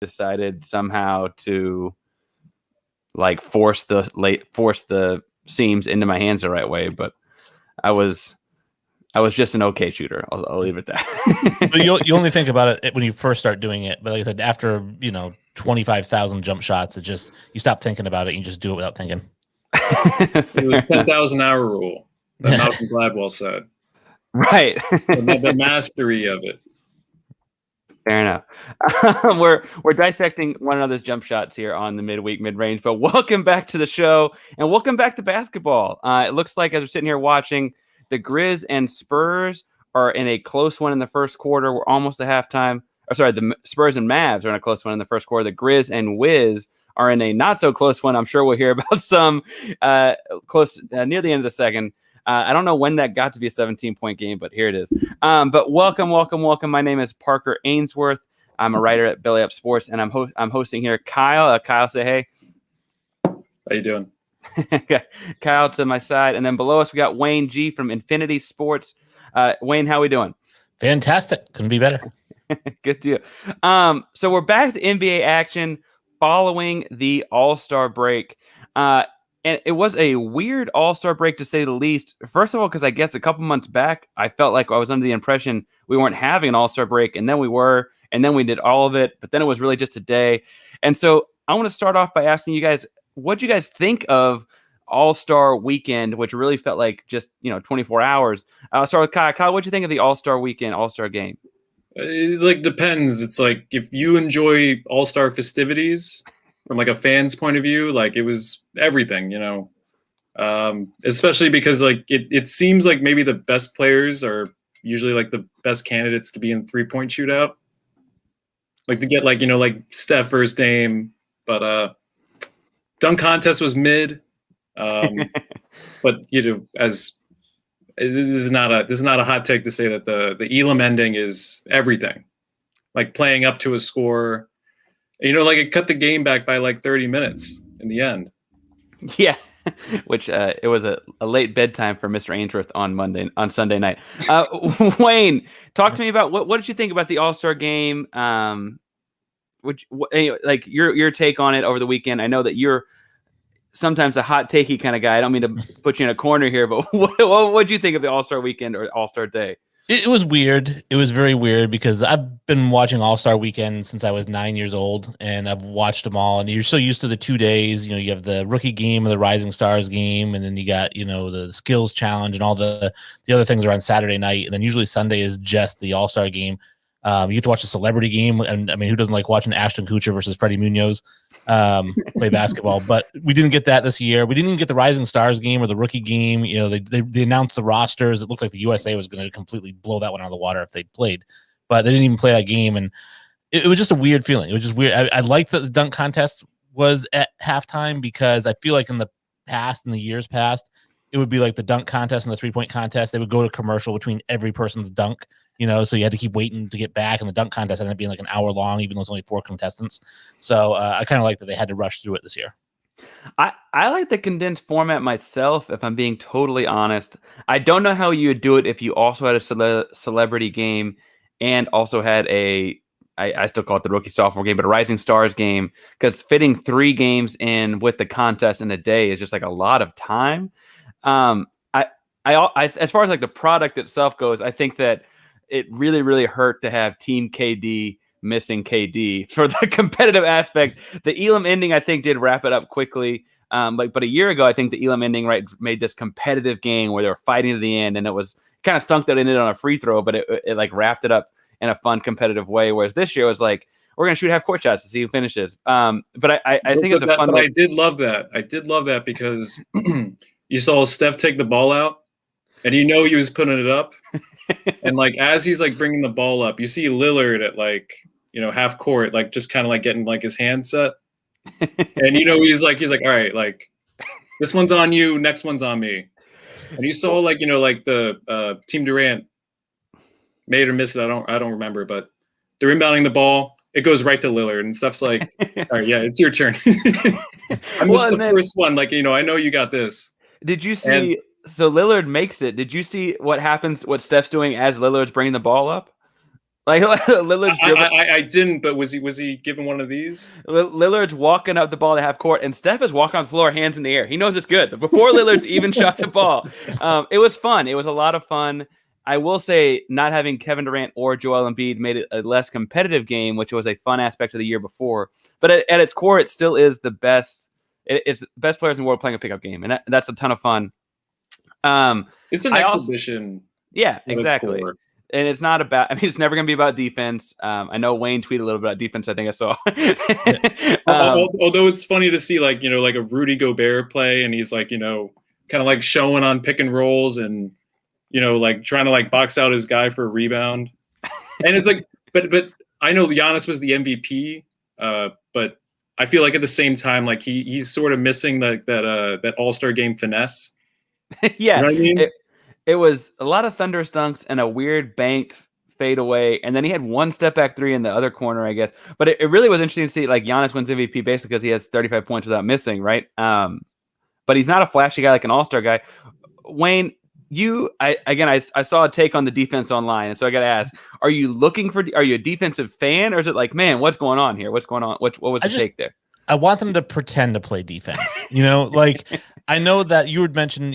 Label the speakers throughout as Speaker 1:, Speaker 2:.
Speaker 1: decided somehow to like force the seams into my hands the right way, but I was just an okay shooter. I'll leave it at that.
Speaker 2: But you only think about it when you first start doing it. But like I said, after 25,000 jump shots, you stop thinking about it. And you just do it without thinking.
Speaker 3: The 10,000-hour rule that Malcolm Gladwell said.
Speaker 1: Right.
Speaker 3: The mastery of it.
Speaker 1: Fair enough. We're dissecting one another's jump shots here on the Midweek Midrange, but welcome back to the show and welcome back to basketball. It looks like as we're sitting here watching, the Grizz and Spurs are in a close one in the first quarter. We're almost at halftime. The Spurs and Mavs are in a close one in the first quarter. The Grizz and Wiz are in a not so close one. I'm sure we'll hear about some close near the end of the second. I don't know when that got to be a 17-point game, but here it is. But welcome. My name is Parker Ainsworth. I'm a writer at Belly Up Sports, and I'm hosting here Kyle. Kyle, say hey.
Speaker 3: How you doing?
Speaker 1: Kyle to my side, and then below us we got Wayne G from Infinity Sports. Wayne, how we doing?
Speaker 2: Fantastic. Couldn't be better.
Speaker 1: Good deal. So we're back to NBA action following the All-Star break. And it was a weird All-Star break, to say the least. First of all, because I guess a couple months back, I felt like I was under the impression we weren't having an All-Star break, and then we were, and then we did all of it, but then it was really just a day. And so I want to start off by asking you guys, what do you guys think of All-Star weekend, which really felt like just 24 hours? I'll start with Kyle. Kyle, what do you think of the All-Star weekend, All-Star game?
Speaker 3: It depends. It's like if you enjoy All-Star festivities from like a fan's point of view, like it was everything, especially because like it seems like maybe the best players are usually like the best candidates to be in 3-point shootout, like to get like Steph versus Dame, but dunk contest was mid, but as this is not a hot take to say that the Elam ending is everything, like playing up to a score. Like it cut the game back by like 30 minutes in the end.
Speaker 1: Yeah, which it was a late bedtime for Mr. Ainsworth on Sunday night. Wayne, talk to me about what did you think about the All-Star game? Like your take on it over the weekend. I know that you're sometimes a hot takey kind of guy. I don't mean to put you in a corner here, but what did you think of the All-Star weekend or All-Star day?
Speaker 2: It was weird. It was very weird because I've been watching All-Star Weekend since I was 9 years old, and I've watched them all. And you're so used to the 2 days. You have the rookie game and the Rising Stars game, and then you got the skills challenge and all the other things are on Saturday night. And then usually Sunday is just the All-Star game. You get to watch the celebrity game, and I mean, who doesn't like watching Ashton Kutcher versus Freddie Munoz play basketball? But we didn't get that this year. We didn't even get the Rising Stars game or the rookie game. They announced the rosters. It looked like the USA was going to completely blow that one out of the water if they played, but they didn't even play that game, and it was just a weird feeling. It was just weird. I liked that the dunk contest was at halftime because I feel like in the years past, it would be like the dunk contest and the 3-point contest. They would go to commercial between every person's dunk, so you had to keep waiting to get back. And the dunk contest ended up being like an hour long, even though it's only 4 contestants. So I kind of like that they had to rush through it this year.
Speaker 1: I like the condensed format myself, if I'm being totally honest. I don't know how you would do it if you also had a celebrity game and also had I still call it the rookie sophomore game, but a Rising Stars game, because fitting 3 games in with the contest in a day is just like a lot of time. I as far as like the product itself goes, I think that it really, really hurt to have Team KD missing KD for the competitive aspect. The Elam ending, I think, did wrap it up quickly. But a year ago, I think the Elam ending made this competitive game where they were fighting to the end, and it was kind of stunk that it ended on a free throw, but it like wrapped it up in a fun, competitive way. Whereas this year was like, we're gonna shoot half court shots to see who finishes. But I think it's a fun.
Speaker 3: But I did love that. I did love that because you saw Steph take the ball out, and he was putting it up, and like as he's like bringing the ball up, you see Lillard at like half court, like just kind of like getting like his hand set, and he's like all right, like this one's on you, next one's on me, and you saw like like the Team Durant made or missed it. I don't remember, but they're inbounding the ball. It goes right to Lillard, and stuff's like, all right, yeah, it's your turn. I missed the first one. Like, I know you got this.
Speaker 1: Did you see? So Lillard makes it. Did you see what happens? What Steph's doing as Lillard's bringing the ball up? Like Lillard's dribbling.
Speaker 3: I didn't, but was he given one of these?
Speaker 1: Lillard's walking up the ball to half court, and Steph is walking on the floor, hands in the air. He knows it's good. Before Lillard's even shot the ball, it was fun. It was a lot of fun. I will say not having Kevin Durant or Joel Embiid made it a less competitive game, which was a fun aspect of the year before. But at its core, it still is the best. It's the best players in the world playing a pickup game, and that's a ton of fun.
Speaker 3: It's an exhibition.
Speaker 1: Yeah, exactly. And it's not about, it's never going to be about defense. I know Wayne tweeted a little bit about defense. I think I saw.
Speaker 3: Although it's funny to see like a Rudy Gobert play, and he's like, kind of like showing on pick and rolls and, like trying to like box out his guy for a rebound. And it's like, but I know Giannis was the MVP, but I feel like at the same time, like he's sort of missing that All-Star game finesse.
Speaker 1: Yeah.
Speaker 3: You know what I mean?
Speaker 1: It was a lot of thunderous dunks and a weird banked fade away. And then he had one step back three in the other corner, I guess. But it really was interesting to see like Giannis wins MVP basically because he has 35 points without missing, right? But he's not a flashy guy like an all-star guy. Wayne, I saw a take on the defense online. And so I got to ask, are you a defensive fan, or is it like, man, what's going on here? What's going on? What was the take there?
Speaker 2: I want them to pretend to play defense. Like I know that you had mentioned,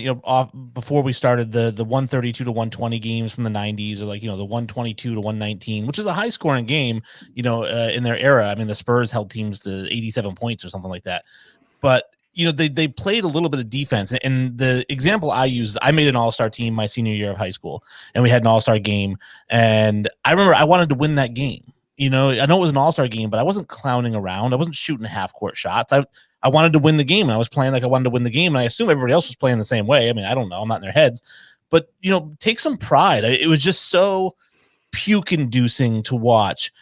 Speaker 2: before we started the 132 to 120 games from the 90s, or like, the 122 to 119, which is a high scoring game, in their era. I mean, the Spurs held teams to 87 points or something like that. But, they played a little bit of defense. And the example I use, I made an all-star team my senior year of high school, and we had an all-star game. And I remember I wanted to win that game. I know it was an all-star game, but I wasn't clowning around. I wasn't shooting half-court shots. I wanted to win the game, and I was playing like I wanted to win the game, and I assume everybody else was playing the same way. I mean, I don't know. I'm not in their heads. But, take some pride. It was just so puke-inducing to watch.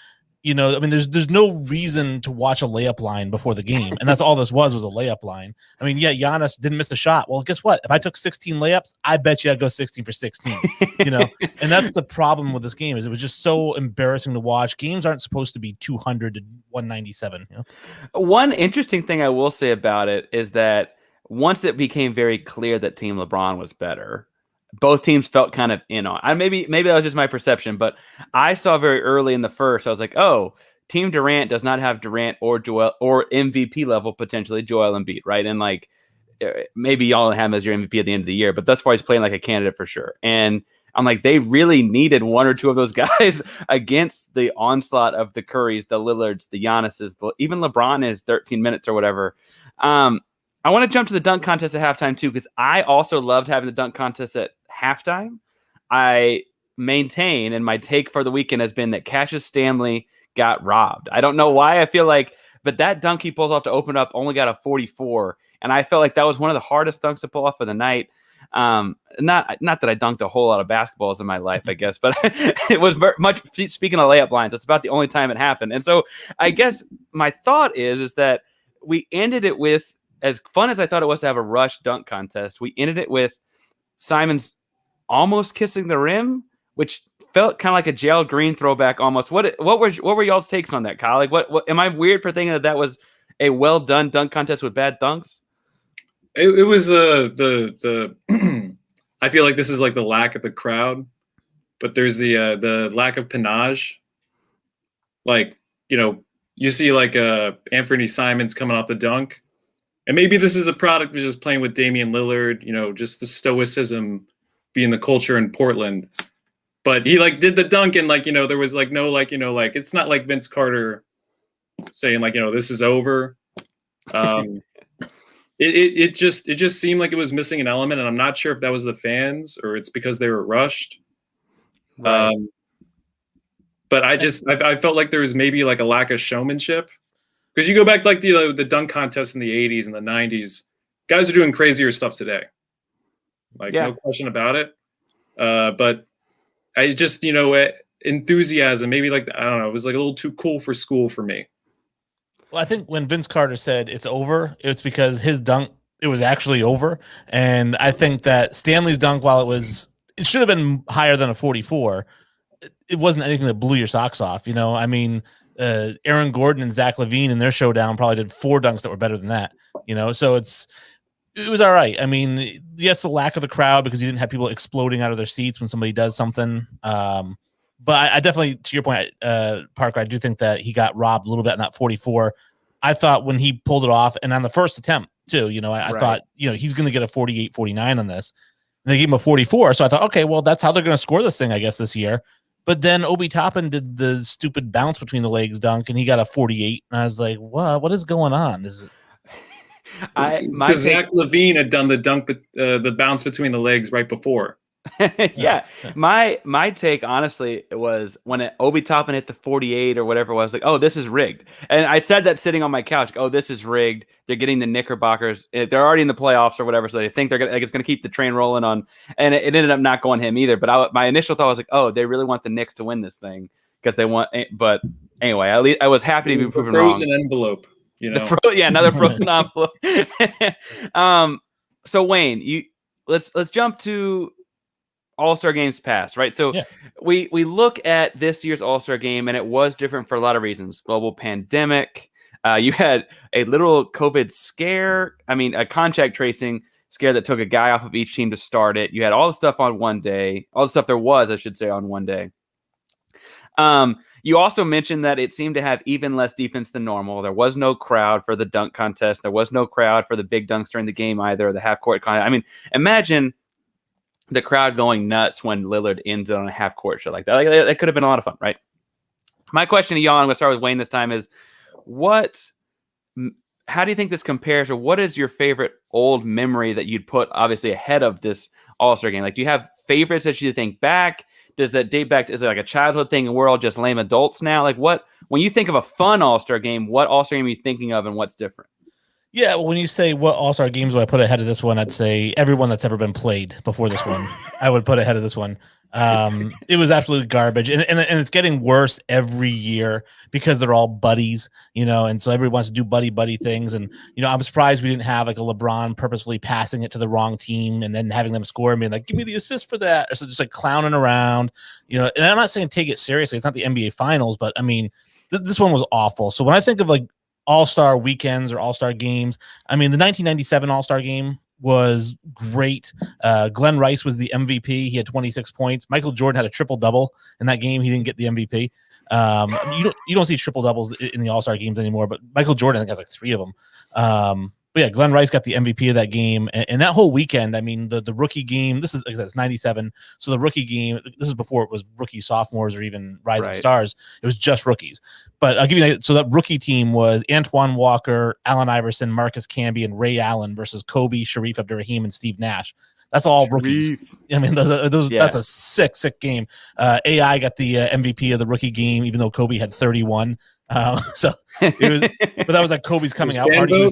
Speaker 2: There's no reason to watch a layup line before the game, and that's all this was a layup line. I mean, yeah, Giannis didn't miss the shot. Well, guess what? If I took 16 layups, I bet you I'd go 16 for 16. And that's the problem with this game, is it was just so embarrassing to watch. Games aren't supposed to be 200 to 197.
Speaker 1: One interesting thing I will say about it is that once it became very clear that Team LeBron was better, both teams felt kind of in on. Maybe that was just my perception, but I saw very early in the first, I was like, oh, Team Durant does not have Durant or Joel or MVP level potentially Joel Embiid, right? And like maybe y'all have him as your MVP at the end of the year, but thus far he's playing like a candidate for sure. And I'm like, they really needed one or two of those guys against the onslaught of the Currys, the Lillards, the Giannis's, even LeBron is 13 minutes or whatever. I want to jump to the dunk contest at halftime too, because I also loved having the dunk contest at halftime. I maintain, and my take for the weekend has been that Cassius Stanley got robbed. I don't know why. I feel like, but that dunk he pulls off to open up only got a 44, and I felt like that was one of the hardest dunks to pull off of the night. Not that I dunked a whole lot of basketballs in my life, I guess, but it was very much, speaking of layup lines, it's about the only time it happened. And so I guess my thought is that we ended it with, as fun as I thought it was to have a rush dunk contest, we ended it with Simons almost kissing the rim, which felt kind of like a Jalen Green throwback almost. What were y'all's takes on that, Kyle? Like, what am I weird for thinking that was a well done dunk contest with bad dunks?
Speaker 3: It was the I feel like this is like the lack of the crowd, but there's the lack of panache. Like, you see like Anthony Simons coming off the dunk. And maybe this is a product of just playing with Damian Lillard, just the stoicism being the culture in Portland. But he like did the dunk, and like, there was like no, like, like it's not like Vince Carter saying like, this is over. It just seemed like it was missing an element, and I'm not sure if that was the fans or it's because they were rushed. Right. But I felt like there was maybe like a lack of showmanship. Because you go back like the dunk contest in the 80s and the 90s, guys are doing crazier stuff today. Like, no question about it. But I just, enthusiasm, maybe like, I don't know, it was like a little too cool for school for me.
Speaker 2: Well, I think when Vince Carter said it's over, it's because his dunk, it was actually over. And I think that Stanley's dunk, while it should have been higher than a 44, it wasn't anything that blew your socks off. I mean, Aaron Gordon and Zach LaVine in their showdown probably did 4 dunks that were better than that, so it was all right. I mean, yes, the lack of the crowd because you didn't have people exploding out of their seats when somebody does something. But I definitely, to your point, Parker, I do think that he got robbed a little bit in that 44. I thought when he pulled it off, and on the first attempt too, I thought, he's going to get a 48, 49 on this. And they gave him a 44. So I thought, okay, well, that's how they're going to score this thing, I guess, this year. But then Obi Toppin did the stupid bounce between the legs dunk, and he got a 48. And I was like, what is going on?
Speaker 3: Zach LaVine had done the dunk, the bounce between the legs right before.
Speaker 1: Yeah. My take, honestly, was when Obi Toppin hit the 48 or whatever it was, like, oh, this is rigged. And I said that sitting on my couch, like, oh, this is rigged. They're getting the Knickerbockers. They're already in the playoffs or whatever, so they think it's going to keep the train rolling on. And it ended up not going him either. But my initial thought was like, oh, they really want the Knicks to win this thing because they want. But anyway, at least I was happy to be proven wrong.
Speaker 3: Frozen envelope,
Speaker 1: another frozen envelope. So Wayne, let's jump to All-Star games past, right? So we look at this year's All-Star game, and it was different for a lot of reasons. Global pandemic. You had a literal COVID scare. I mean, a contact tracing scare that took a guy off of each team to start it. You had all the stuff on one day. All the stuff there was, I should say, on one day. You also mentioned that it seemed to have even less defense than normal. There was no crowd for the dunk contest. There was no crowd for the big dunks during the game either, the half-court contest. I mean, imagine the crowd going nuts when Lillard ends on a half-court shot like that. That could have been a lot of fun, right? My question to y'all, I'm going to start with Wayne this time, is how do you think this compares, or what is your favorite old memory that you'd put, obviously, ahead of this All-Star game? Like, do you have favorites that you think back? Does that date back? Is it like a childhood thing and we're all just lame adults now? Like, when you think of a fun All-Star game, what All-Star game are you thinking of and what's different?
Speaker 2: Yeah, well, when you say what All-Star games would I put ahead of this one, I'd say everyone that's ever been played before this one, I would put ahead of this one. It was absolutely garbage, and it's getting worse every year because they're all buddies, and so everybody wants to do buddy things, and I'm surprised we didn't have like a LeBron purposefully passing it to the wrong team and then having them score and being like, give me the assist for that, or so just like clowning around, and I'm not saying take it seriously. It's not the NBA Finals, but I mean, this one was awful. So when I think of like All-Star weekends or All-Star games, I mean, the 1997 All-Star game was great. Glenn Rice was the MVP. He had 26 points. Michael Jordan had a triple-double in that game. He didn't get the MVP. You don't see triple-doubles in the All-Star games anymore, but Michael Jordan, I think, has like 3 of them. But yeah, Glenn Rice got the MVP of that game. And that whole weekend, I mean, the rookie game, this is, like I said, it's 97. So the rookie game, this is before it was rookie sophomores or even rising stars. It was just rookies. But I'll give you an idea. So that rookie team was Antoine Walker, Allen Iverson, Marcus Camby, and Ray Allen versus Kobe, Sharif Abdurrahim, and Steve Nash. That's all rookies. I mean, that's a sick game. AI got the MVP of the rookie game, even though Kobe had 31. So it was, but that was like Kobe's coming out party.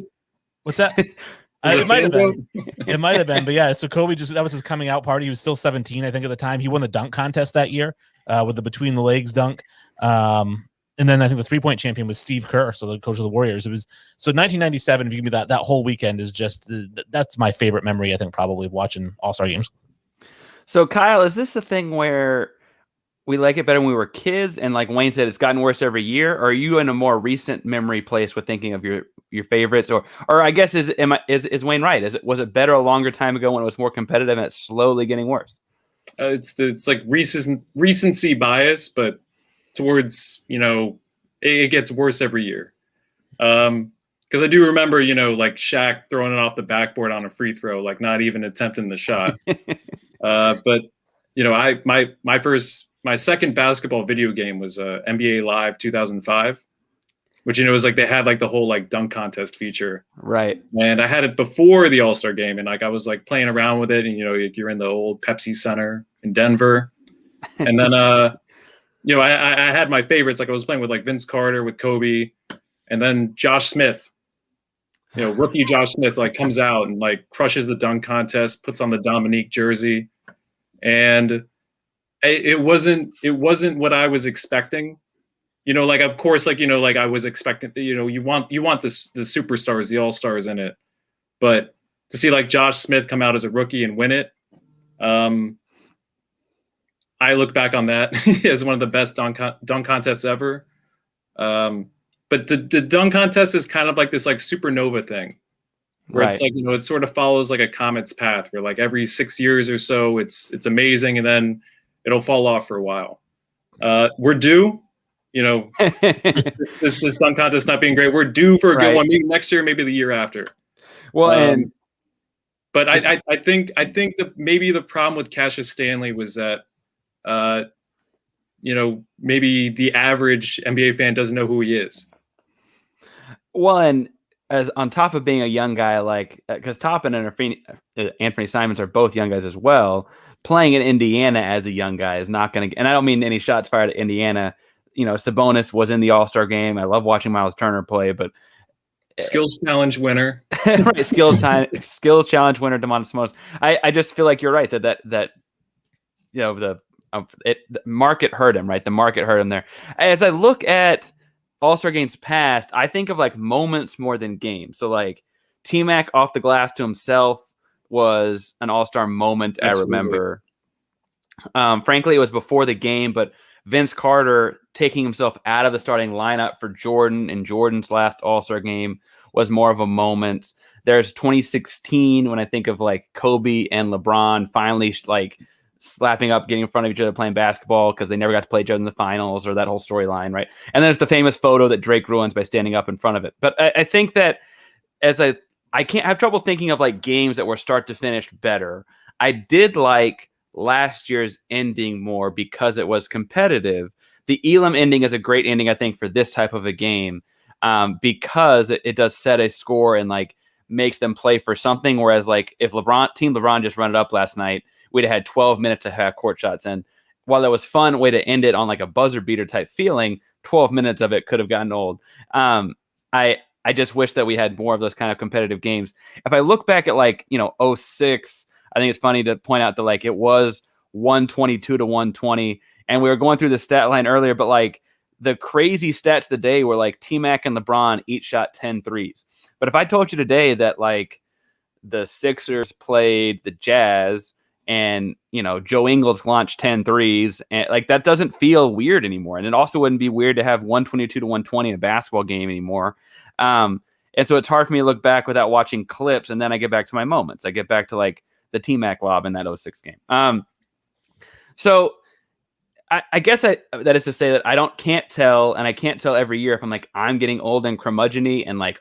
Speaker 2: What's that? It might have been. It might have been. But yeah, so Kobe that was his coming out party. He was still 17, I think, at the time. He won the dunk contest that year with the between the legs dunk. And then I think the 3-point champion was Steve Kerr, so the coach of the Warriors. It was so 1997. If you give me that whole weekend is just that's my favorite memory, I think, probably of watching All-Star games.
Speaker 1: So Kyle, is this a thing where we like it better when we were kids, and like Wayne said, it's gotten worse every year? Or are you in a more recent memory place with thinking of your favorites, or I guess is Wayne right? Was it better a longer time ago when it was more competitive and it's slowly getting worse?
Speaker 3: It's like recency bias, but towards it gets worse every year. Because I do remember like Shaq throwing it off the backboard on a free throw, like not even attempting the shot. But my second basketball video game was NBA Live 2005, which was like they had like the whole like dunk contest feature,
Speaker 1: right?
Speaker 3: And I had it before the All-Star game, and like I was like playing around with it, and you're in the old Pepsi Center in Denver, and then I had my favorites. Like I was playing with like Vince Carter, with Kobe, and then Josh Smith. Rookie Josh Smith like comes out and like crushes the dunk contest, puts on the Dominique jersey, and it wasn't what I was expecting. Like of course, like like I was expecting. You want the superstars, the all-stars in it, but to see like Josh Smith come out as a rookie and win it, I look back on that as one of the best dunk contests ever. But the dunk contest is kind of like this like supernova thing, where it's like it sort of follows like a comet's path, where like every 6 years or so it's amazing, and then it'll fall off for a while. We're due. You know, this dunk contest not being great. We're due for a good one. Maybe next year, maybe the year after.
Speaker 1: Well,
Speaker 3: but I think that maybe the problem with Cassius Stanley was that, maybe the average NBA fan doesn't know who he is.
Speaker 1: Well, and as on top of being a young guy, like because Toppin and Anthony Simons are both young guys as well. Playing in Indiana as a young guy is not going to, and I don't mean any shots fired at Indiana. Sabonis was in the All-Star game. I love watching Miles Turner play, but
Speaker 3: skills challenge winner,
Speaker 1: right? Skills challenge winner, Domantas Sabonis. I just feel like you're right that the market hurt him, right? The market hurt him there. As I look at All-Star games past, I think of like moments more than games. So like T-Mac off the glass to himself was an All-Star moment. Absolutely. I remember. Frankly, it was before the game, but Vince Carter taking himself out of the starting lineup for Jordan in Jordan's last All-Star game was more of a moment. There's 2016 when I think of like Kobe and LeBron finally like slapping up, getting in front of each other, playing basketball because they never got to play each other in the finals, or that whole storyline, right? And there's the famous photo that Drake ruins by standing up in front of it. But I think that as I can't have trouble thinking of like games that were start to finish better. I did like last year's ending more because it was competitive. The Elam ending is a great ending, I think, for this type of a game, because it does set a score and like makes them play for something. Whereas like if Team LeBron just run it up last night, we'd have had 12 minutes to have court shots. And while that was fun way to end it on like a buzzer beater type feeling, 12 minutes of it could have gotten old. I just wish that we had more of those kind of competitive games. If I look back at like, 06, I think it's funny to point out that like it was 122 to 120. And we were going through the stat line earlier, but like the crazy stats of the day were like T-Mac and LeBron each shot 10 threes. But if I told you today that like the Sixers played the Jazz and, Joe Ingles launched 10 threes, and like that doesn't feel weird anymore. And it also wouldn't be weird to have 122 to 120 in a basketball game anymore. And so it's hard for me to look back without watching clips. And then I get back to my moments. I get back to like the T-Mac lob in that 06 game. So I guess that is to say that I can't tell, and I can't tell every year if I'm like, I'm getting old and curmudgeon-y and like,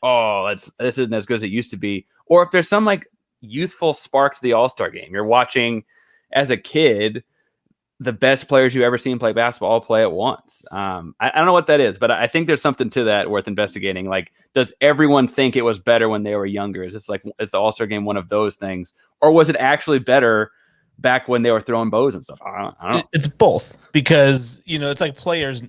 Speaker 1: this isn't as good as it used to be. Or if there's some like youthful spark to the All-Star game. You're watching as a kid, the best players you've ever seen play basketball all play at once. I don't know what that is, but I think there's something to that worth investigating. Like, does everyone think it was better when they were younger? Is this like, is the All-Star game one of those things? Or was it actually better back when they were throwing bows and stuff? I don't know.
Speaker 2: It's both, because, it's like players,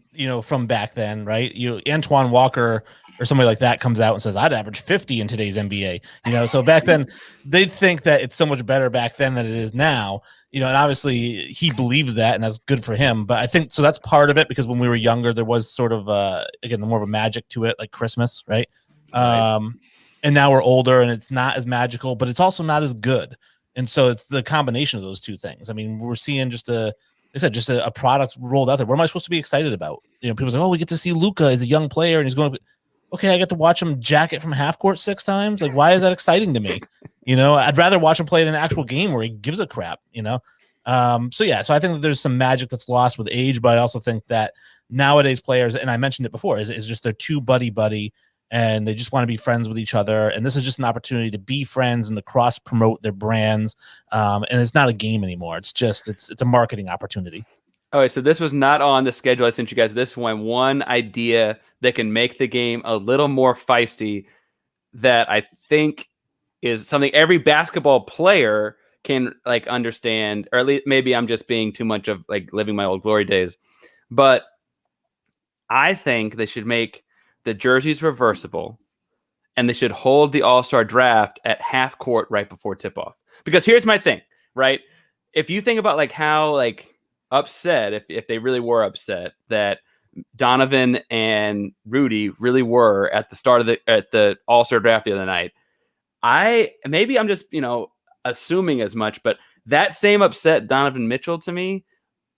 Speaker 2: from back then, right? Antoine Walker or somebody like that comes out and says, I'd average 50 in today's NBA, so back then they think that it's so much better back then than it is now, and obviously he believes that, and that's good for him. But I think, so that's part of it, because when we were younger, there was sort of, again, more of a magic to it, like Christmas, right? And now we're older and it's not as magical, but it's also not as good. And so it's the combination of those two things. I mean, we're seeing just a product rolled out there. What am I supposed to be excited about? People say, we get to see Luka as a young player and he's going to, okay, I get to watch him jack it from half court 6 times. Like, why is that exciting to me? I'd rather watch him play in an actual game where he gives a crap, So I think that there's some magic that's lost with age, but I also think that nowadays players, and I mentioned it before, is just they're too buddy, and they just want to be friends with each other. And this is just an opportunity to be friends and to cross promote their brands. And it's not a game anymore. It's just, it's a marketing opportunity.
Speaker 1: All right. So this was not on the schedule. I sent you guys this one idea that can make the game a little more feisty, that I think is something every basketball player can like understand, or at least maybe I'm just being too much of like living my old glory days. But I think they should make the jerseys reversible, and they should hold the All-Star draft at half court right before tip-off. Because here's my thing, right? If you think about like how like upset, if they really were upset that Donovan and Rudy really were at the start of the All-Star draft the other night, I'm just assuming as much, but that same upset Donovan Mitchell to me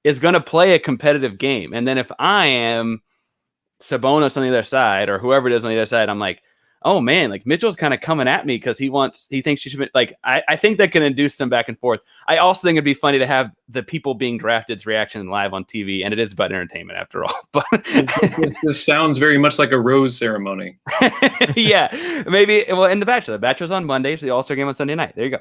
Speaker 1: is going to play a competitive game. And then if I am Sabonis on the other side, or whoever it is on the other side, I'm like, oh man, like Mitchell's kind of coming at me because he thinks she should be like, I think that can induce some back and forth. I also think it'd be funny to have the people being drafted's reaction live on TV, and it is about entertainment after all. But
Speaker 3: this sounds very much like a rose ceremony.
Speaker 1: Yeah, maybe. Well, in The Bachelor's on Mondays, the All-Star game on Sunday night. There you go.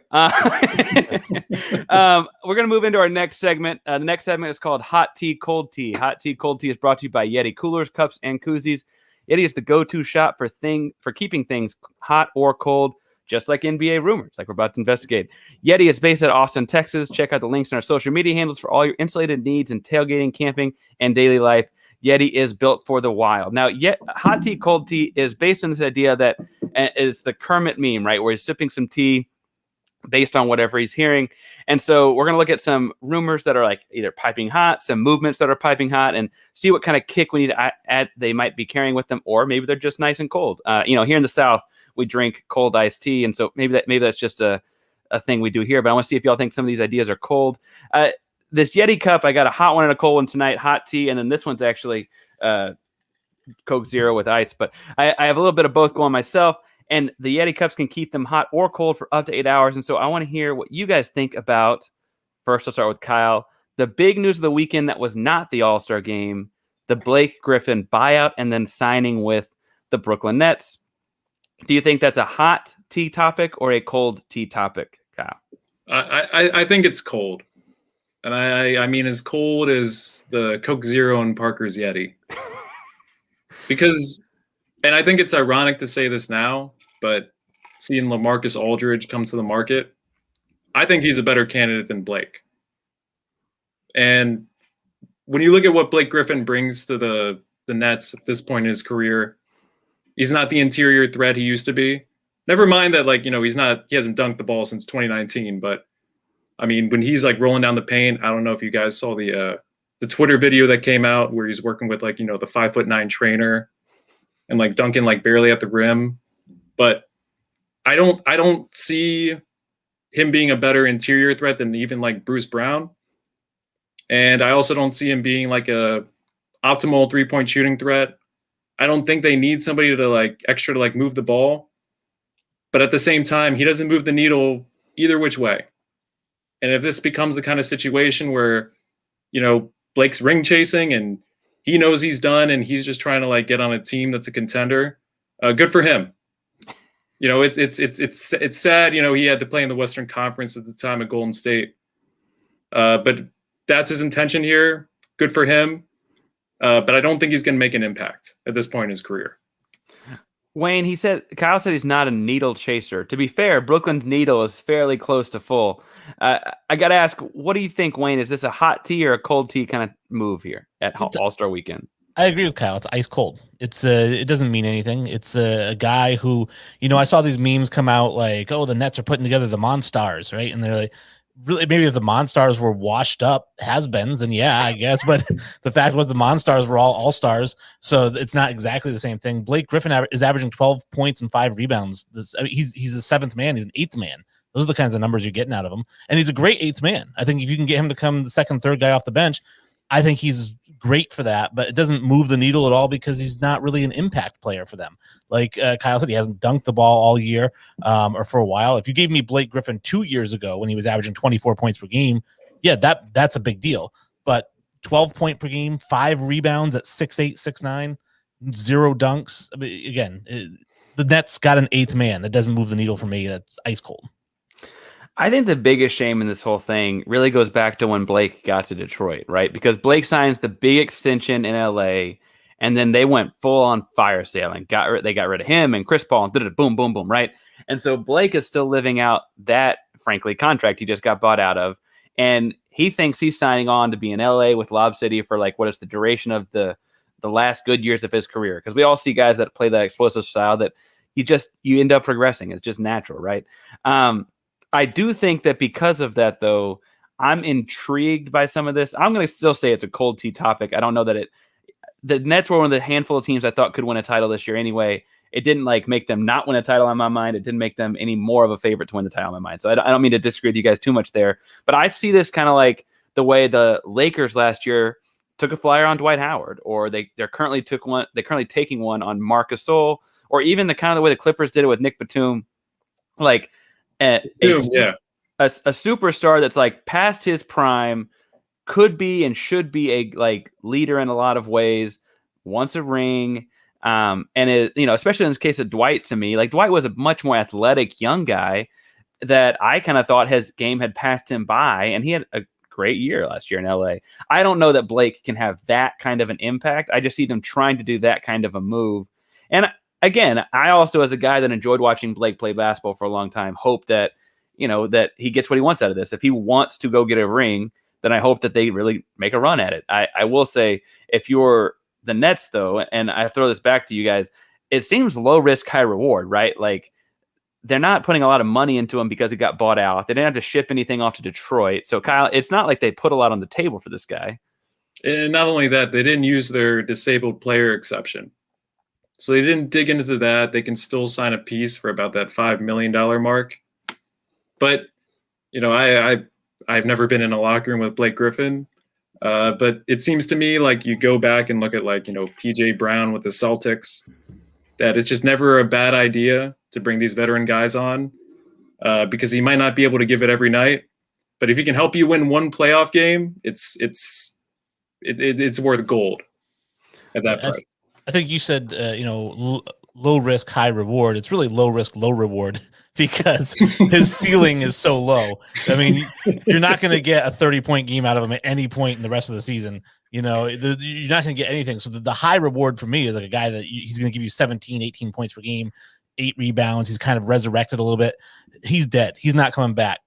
Speaker 1: We're gonna move into our next segment. The next segment is called Hot Tea, Cold Tea. Hot Tea, Cold Tea is brought to you by Yeti coolers, cups, and koozies. Yeti is the go-to shop for keeping things hot or cold, just like NBA rumors, like we're about to investigate. Yeti is based at Austin, Texas. Check out the links in our social media handles for all your insulated needs in tailgating, camping, and daily life. Yeti is built for the wild. Now, Hot Tea, Cold Tea is based on this idea that is the Kermit meme, right, where he's sipping some tea based on whatever he's hearing. And so we're going to look at some rumors that are like either piping hot, some movements that are piping hot, and see what kind of kick we need to add they might be carrying with them, or maybe they're just nice and cold. Here in the South, we drink cold iced tea, and so maybe that's just a thing we do here. But I want to see if y'all think some of these ideas are cold. This Yeti cup, I got a hot one and a cold one tonight, hot tea, and then this one's actually Coke Zero with ice. But I have a little bit of both going myself. And the Yeti cups can keep them hot or cold for up to 8 hours. And so I want to hear what you guys think about. First, I'll start with Kyle. The big news of the weekend that was not the All-Star game, the Blake Griffin buyout and then signing with the Brooklyn Nets. Do you think that's a hot tea topic or a cold tea topic, Kyle?
Speaker 3: I think it's cold. And I mean as cold as the Coke Zero and Parker's Yeti. Because, and I think it's ironic to say this now, but seeing LaMarcus Aldridge come to the market, I think he's a better candidate than Blake. And when you look at what Blake Griffin brings to the Nets at this point in his career, he's not the interior threat he used to be. Never mind that, he hasn't dunked the ball since 2019. But I mean, when he's rolling down the paint, I don't know if you guys saw the Twitter video that came out where he's working with the 5'9" trainer and dunking barely at the rim. But I don't see him being a better interior threat than even Bruce Brown. And I also don't see him being a optimal 3-point shooting threat. I don't think they need somebody to extra to move the ball. But at the same time, he doesn't move the needle either which way. And if this becomes the kind of situation where, Blake's ring chasing and he knows he's done and he's just trying to get on a team that's a contender, good for him. It's sad, he had to play in the Western Conference at the time at Golden State. But that's his intention here. Good for him. But I don't think he's going to make an impact at this point in his career.
Speaker 1: Wayne, Kyle said he's not a needle chaser. To be fair, Brooklyn's needle is fairly close to full. I got to ask, what do you think, Wayne? Is this a hot tea or a cold tea kind of move here at All-Star Weekend?
Speaker 2: I agree with Kyle. It's ice cold. It doesn't mean anything. It's a guy who, I saw these memes come out the Nets are putting together the Monstars, right? And they're like, really, maybe if the Monstars were washed up has-beens, then yeah, I guess. But the fact was the Monstars were all-stars, so it's not exactly the same thing. Blake Griffin is averaging 12 points and 5 rebounds. He's a seventh man. He's an eighth man. Those are the kinds of numbers you're getting out of him. And he's a great eighth man. I think if you can get him to come the second, third guy off the bench, I think he's great for that, but it doesn't move the needle at all because he's not really an impact player for them. Like Kyle said, he hasn't dunked the ball all year or for a while. If you gave me Blake Griffin 2 years ago when he was averaging 24 points per game, yeah, that's a big deal. But 12 point per game, 5 rebounds at 6'8", 6'9", 0 dunks. I mean, again, the Nets got an eighth man. That doesn't move the needle for me. That's ice cold.
Speaker 1: I think the biggest shame in this whole thing really goes back to when Blake got to Detroit, right? Because Blake signs the big extension in LA, and then they went full on fire sale and they got rid of him and Chris Paul and did it, boom, boom, boom, right? And so Blake is still living out that, frankly, contract he just got bought out of, and he thinks he's signing on to be in LA with Lob City for what is the duration of the last good years of his career. Because we all see guys that play that explosive style that you end up progressing. It's just natural, right? I do think that because of that, though, I'm intrigued by some of this. I'm going to still say it's a cold tea topic. I don't know that the Nets were one of the handful of teams I thought could win a title this year anyway. It didn't make them not win a title on my mind. It didn't make them any more of a favorite to win the title on my mind. So I don't mean to disagree with you guys too much there, but I see this kind of like the way the Lakers last year took a flyer on Dwight Howard, or they're currently taking one on Marc Gasol, or even the kind of the way the Clippers did it with Nick Batum, like a superstar that's like past his prime, could be and should be a like leader in a lot of ways, wants a ring. And it, especially in this case of Dwight, to me, like Dwight was a much more athletic young guy that I kind of thought his game had passed him by, and he had a great year last year in LA. I don't know that Blake can have that kind of an impact. I just see them trying to do that kind of a move. And again, I also, as a guy that enjoyed watching Blake play basketball for a long time, hope that, that he gets what he wants out of this. If he wants to go get a ring, then I hope that they really make a run at it. I will say, if you're the Nets, though, and I throw this back to you guys, it seems low risk, high reward, right? Like, they're not putting a lot of money into him because he got bought out. They didn't have to ship anything off to Detroit. So, Kyle, it's not like they put a lot on the table for this guy.
Speaker 3: And not only that, they didn't use their disabled player exception. So they didn't dig into that. They can still sign a piece for about that $5 million mark. But, I've never been in a locker room with Blake Griffin. But it seems to me like you go back and look at PJ Brown with the Celtics, that it's just never a bad idea to bring these veteran guys on because he might not be able to give it every night. But if he can help you win one playoff game, it's worth gold at that price.
Speaker 2: I think you said, low risk, high reward. It's really low risk, low reward because his ceiling is so low. I mean, you're not going to get a 30-point game out of him at any point in the rest of the season. You're not going to get anything. So the high reward for me is like a guy that he's going to give you 17, 18 points per game, 8 rebounds. He's kind of resurrected a little bit. He's dead. He's not coming back.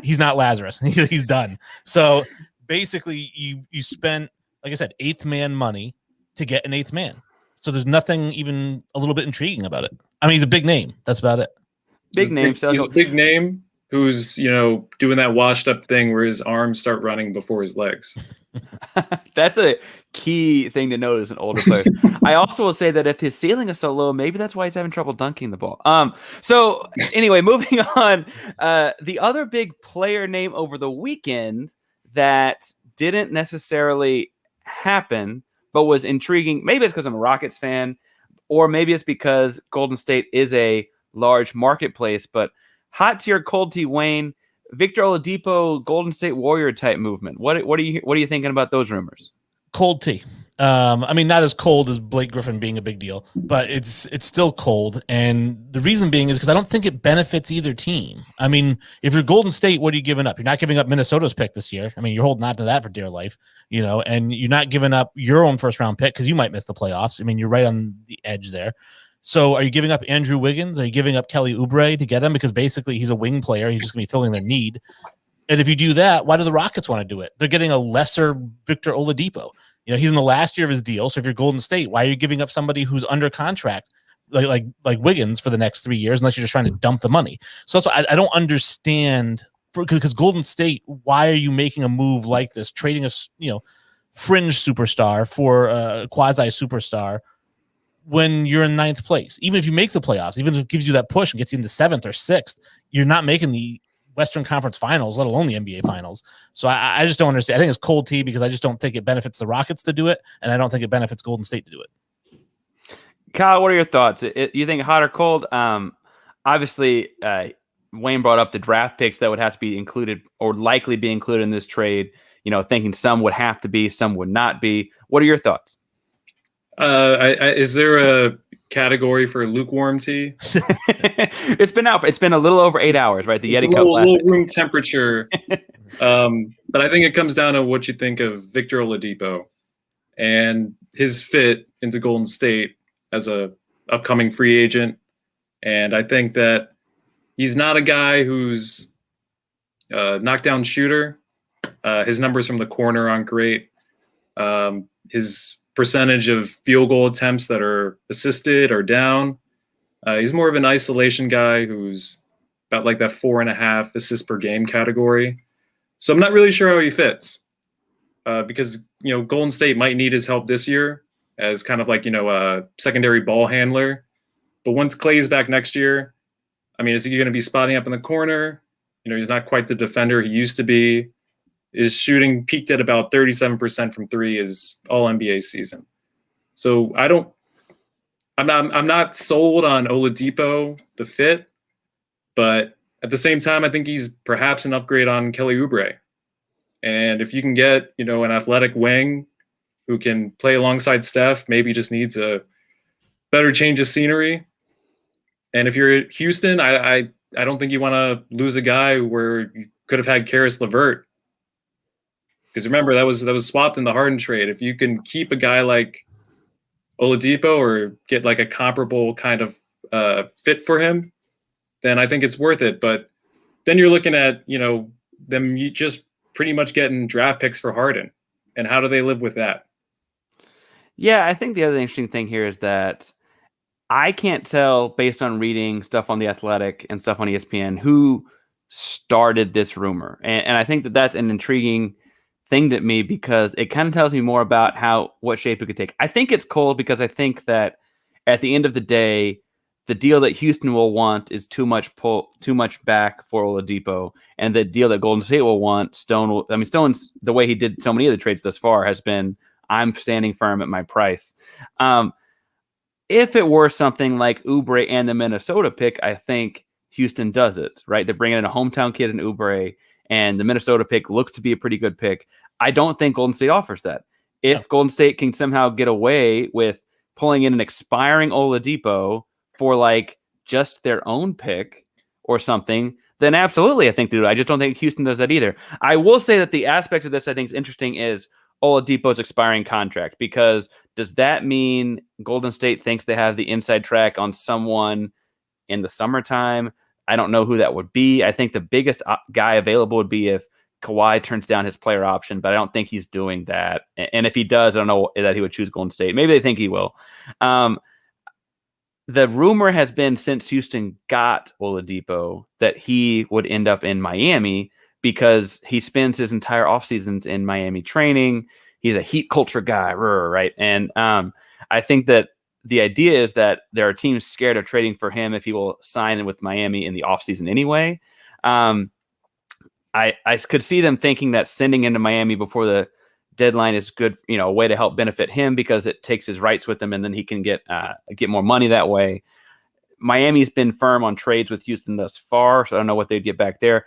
Speaker 2: He's not Lazarus. He's done. So basically you spent, like I said, 8th man money to get an 8th man. So there's nothing even a little bit intriguing about it. I mean, he's a big name. That's about it.
Speaker 3: He's a big name who's, doing that washed up thing where his arms start running before his legs.
Speaker 1: That's a key thing to note as an older player. I also will say that if his ceiling is so low, maybe that's why he's having trouble dunking the ball. So anyway, moving on, the other big player name over the weekend that didn't necessarily happen, but was intriguing. Maybe it's because I'm a Rockets fan, or maybe it's because Golden State is a large marketplace, but hot tea or cold tea, Wayne, Victor Oladipo, Golden State Warrior type movement. What are you thinking about those rumors?
Speaker 2: Cold tea. I mean, not as cold as Blake Griffin being a big deal, but it's still cold. And the reason being is because I don't think it benefits either team. I mean, if you're Golden State, what are you giving up? You're not giving up Minnesota's pick this year. I mean, you're holding on to that for dear life, and you're not giving up your own first round pick because you might miss the playoffs. I mean, you're right on the edge there. So are you giving up Andrew Wiggins? Are you giving up Kelly Oubre to get him? Because basically he's a wing player. He's just going to be filling their need. And if you do that, why do the Rockets want to do it? They're getting a lesser Victor Oladipo. He's in the last year of his deal. So if you're Golden State, why are you giving up somebody who's under contract like Wiggins for the next 3 years, unless you're just trying to dump the money? So that's why I don't understand, because Golden State, why are you making a move like this, trading a fringe superstar for a quasi superstar when you're in 9th place? Even if you make the playoffs, even if it gives you that push and gets you into 7th or 6th, you're not making the Western Conference Finals, let alone the NBA Finals. So I just don't understand. I think it's cold tea because I just don't think it benefits the Rockets to do it, and I don't think it benefits Golden State to do it.
Speaker 1: Kyle, what are your thoughts? You think hot or cold? Obviously, Wayne brought up the draft picks that would have to be included or likely be included in this trade, thinking some would have to be, some would not be. What are your thoughts?
Speaker 3: Is there a category for lukewarm tea?
Speaker 1: It's been out. It's been a little over 8 hours, right? The Yeti Cup.
Speaker 3: Little room temperature. But I think it comes down to what you think of Victor Oladipo and his fit into Golden State as a upcoming free agent. And I think that he's not a guy who's a knockdown shooter. His numbers from the corner aren't great. His percentage of field goal attempts that are assisted or down. He's more of an isolation guy who's about like that 4.5 assists per game category. So I'm not really sure how he fits because, Golden State might need his help this year as kind of like, a secondary ball handler. But once Clay's back next year, I mean, is he going to be spotting up in the corner? He's not quite the defender he used to be. His shooting peaked at about 37% from 3 is all NBA season. So I don't I'm not sold on Oladipo the fit, but at the same time, I think he's perhaps an upgrade on Kelly Oubre. And if you can get, an athletic wing who can play alongside Steph, maybe just needs a better change of scenery. And if you're at Houston, I don't think you want to lose a guy where you could have had Karis LeVert. Because remember, that was swapped in the Harden trade. If you can keep a guy like Oladipo or get like a comparable kind of fit for him, then I think it's worth it. But then you're looking at, them just pretty much getting draft picks for Harden. And how do they live with that?
Speaker 1: Yeah, I think the other interesting thing here is that I can't tell based on reading stuff on The Athletic and stuff on ESPN who started this rumor. And I think that that's an intriguing thing to me because it kind of tells me more about what shape it could take. I think it's cold because I think that at the end of the day, the deal that Houston will want is too much back for Oladipo, and the deal that Golden State will want, Stone's the way he did so many of the trades thus far has been, I'm standing firm at my price. If it were something like Oubre and the Minnesota pick, I think Houston does it, right? They're bringing in a hometown kid in Oubre, and the Minnesota pick looks to be a pretty good pick. I don't think Golden State offers that. If Golden State can somehow get away with pulling in an expiring Oladipo for like just their own pick or something, then absolutely I think they do. I just don't think Houston does that either. I will say that the aspect of this I think is interesting is Oladipo's expiring contract, because does that mean Golden State thinks they have the inside track on someone in the summertime? I don't know who that would be. I think the biggest guy available would be if Kawhi turns down his player option, but I don't think he's doing that. And if he does, I don't know that he would choose Golden State. Maybe they think he will. The rumor has been since Houston got Oladipo that he would end up in Miami because he spends his entire off seasons in Miami training. He's a heat culture guy, right? And I think that the idea is that there are teams scared of trading for him if he will sign in with Miami in the offseason anyway. I could see them thinking that sending him to Miami before the deadline is good, a way to help benefit him because it takes his rights with him and then he can get more money that way. Miami's been firm on trades with Houston thus far, so I don't know what they'd get back there.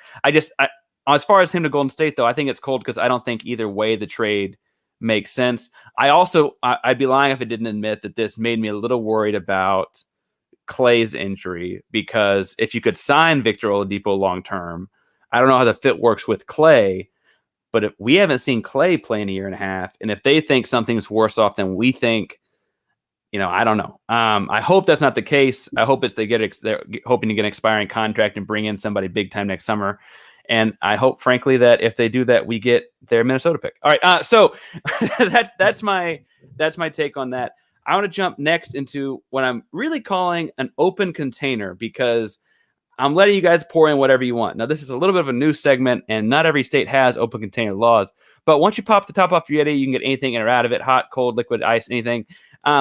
Speaker 1: As far as him to Golden State, though, I think it's cold because I don't think either way the trade makes sense. I'd be lying if I didn't admit that this made me a little worried about Clay's injury, because if you could sign Victor Oladipo long-term, I don't know how the fit works with Clay, but if we haven't seen Clay play in a year and a half, and if they think something's worse off than we think, I don't know. I hope that's not the case. I hope they're hoping to get an expiring contract and bring in somebody big time next summer. And I hope, frankly, that if they do that, we get their Minnesota pick. All right. So that's my take on that. I want to jump next into what I'm really calling an open container, because I'm letting you guys pour in whatever you want. Now, this is a little bit of a new segment, and not every state has open container laws. But once you pop the top off your Yeti, you can get anything in or out of it: hot, cold, liquid, ice, anything.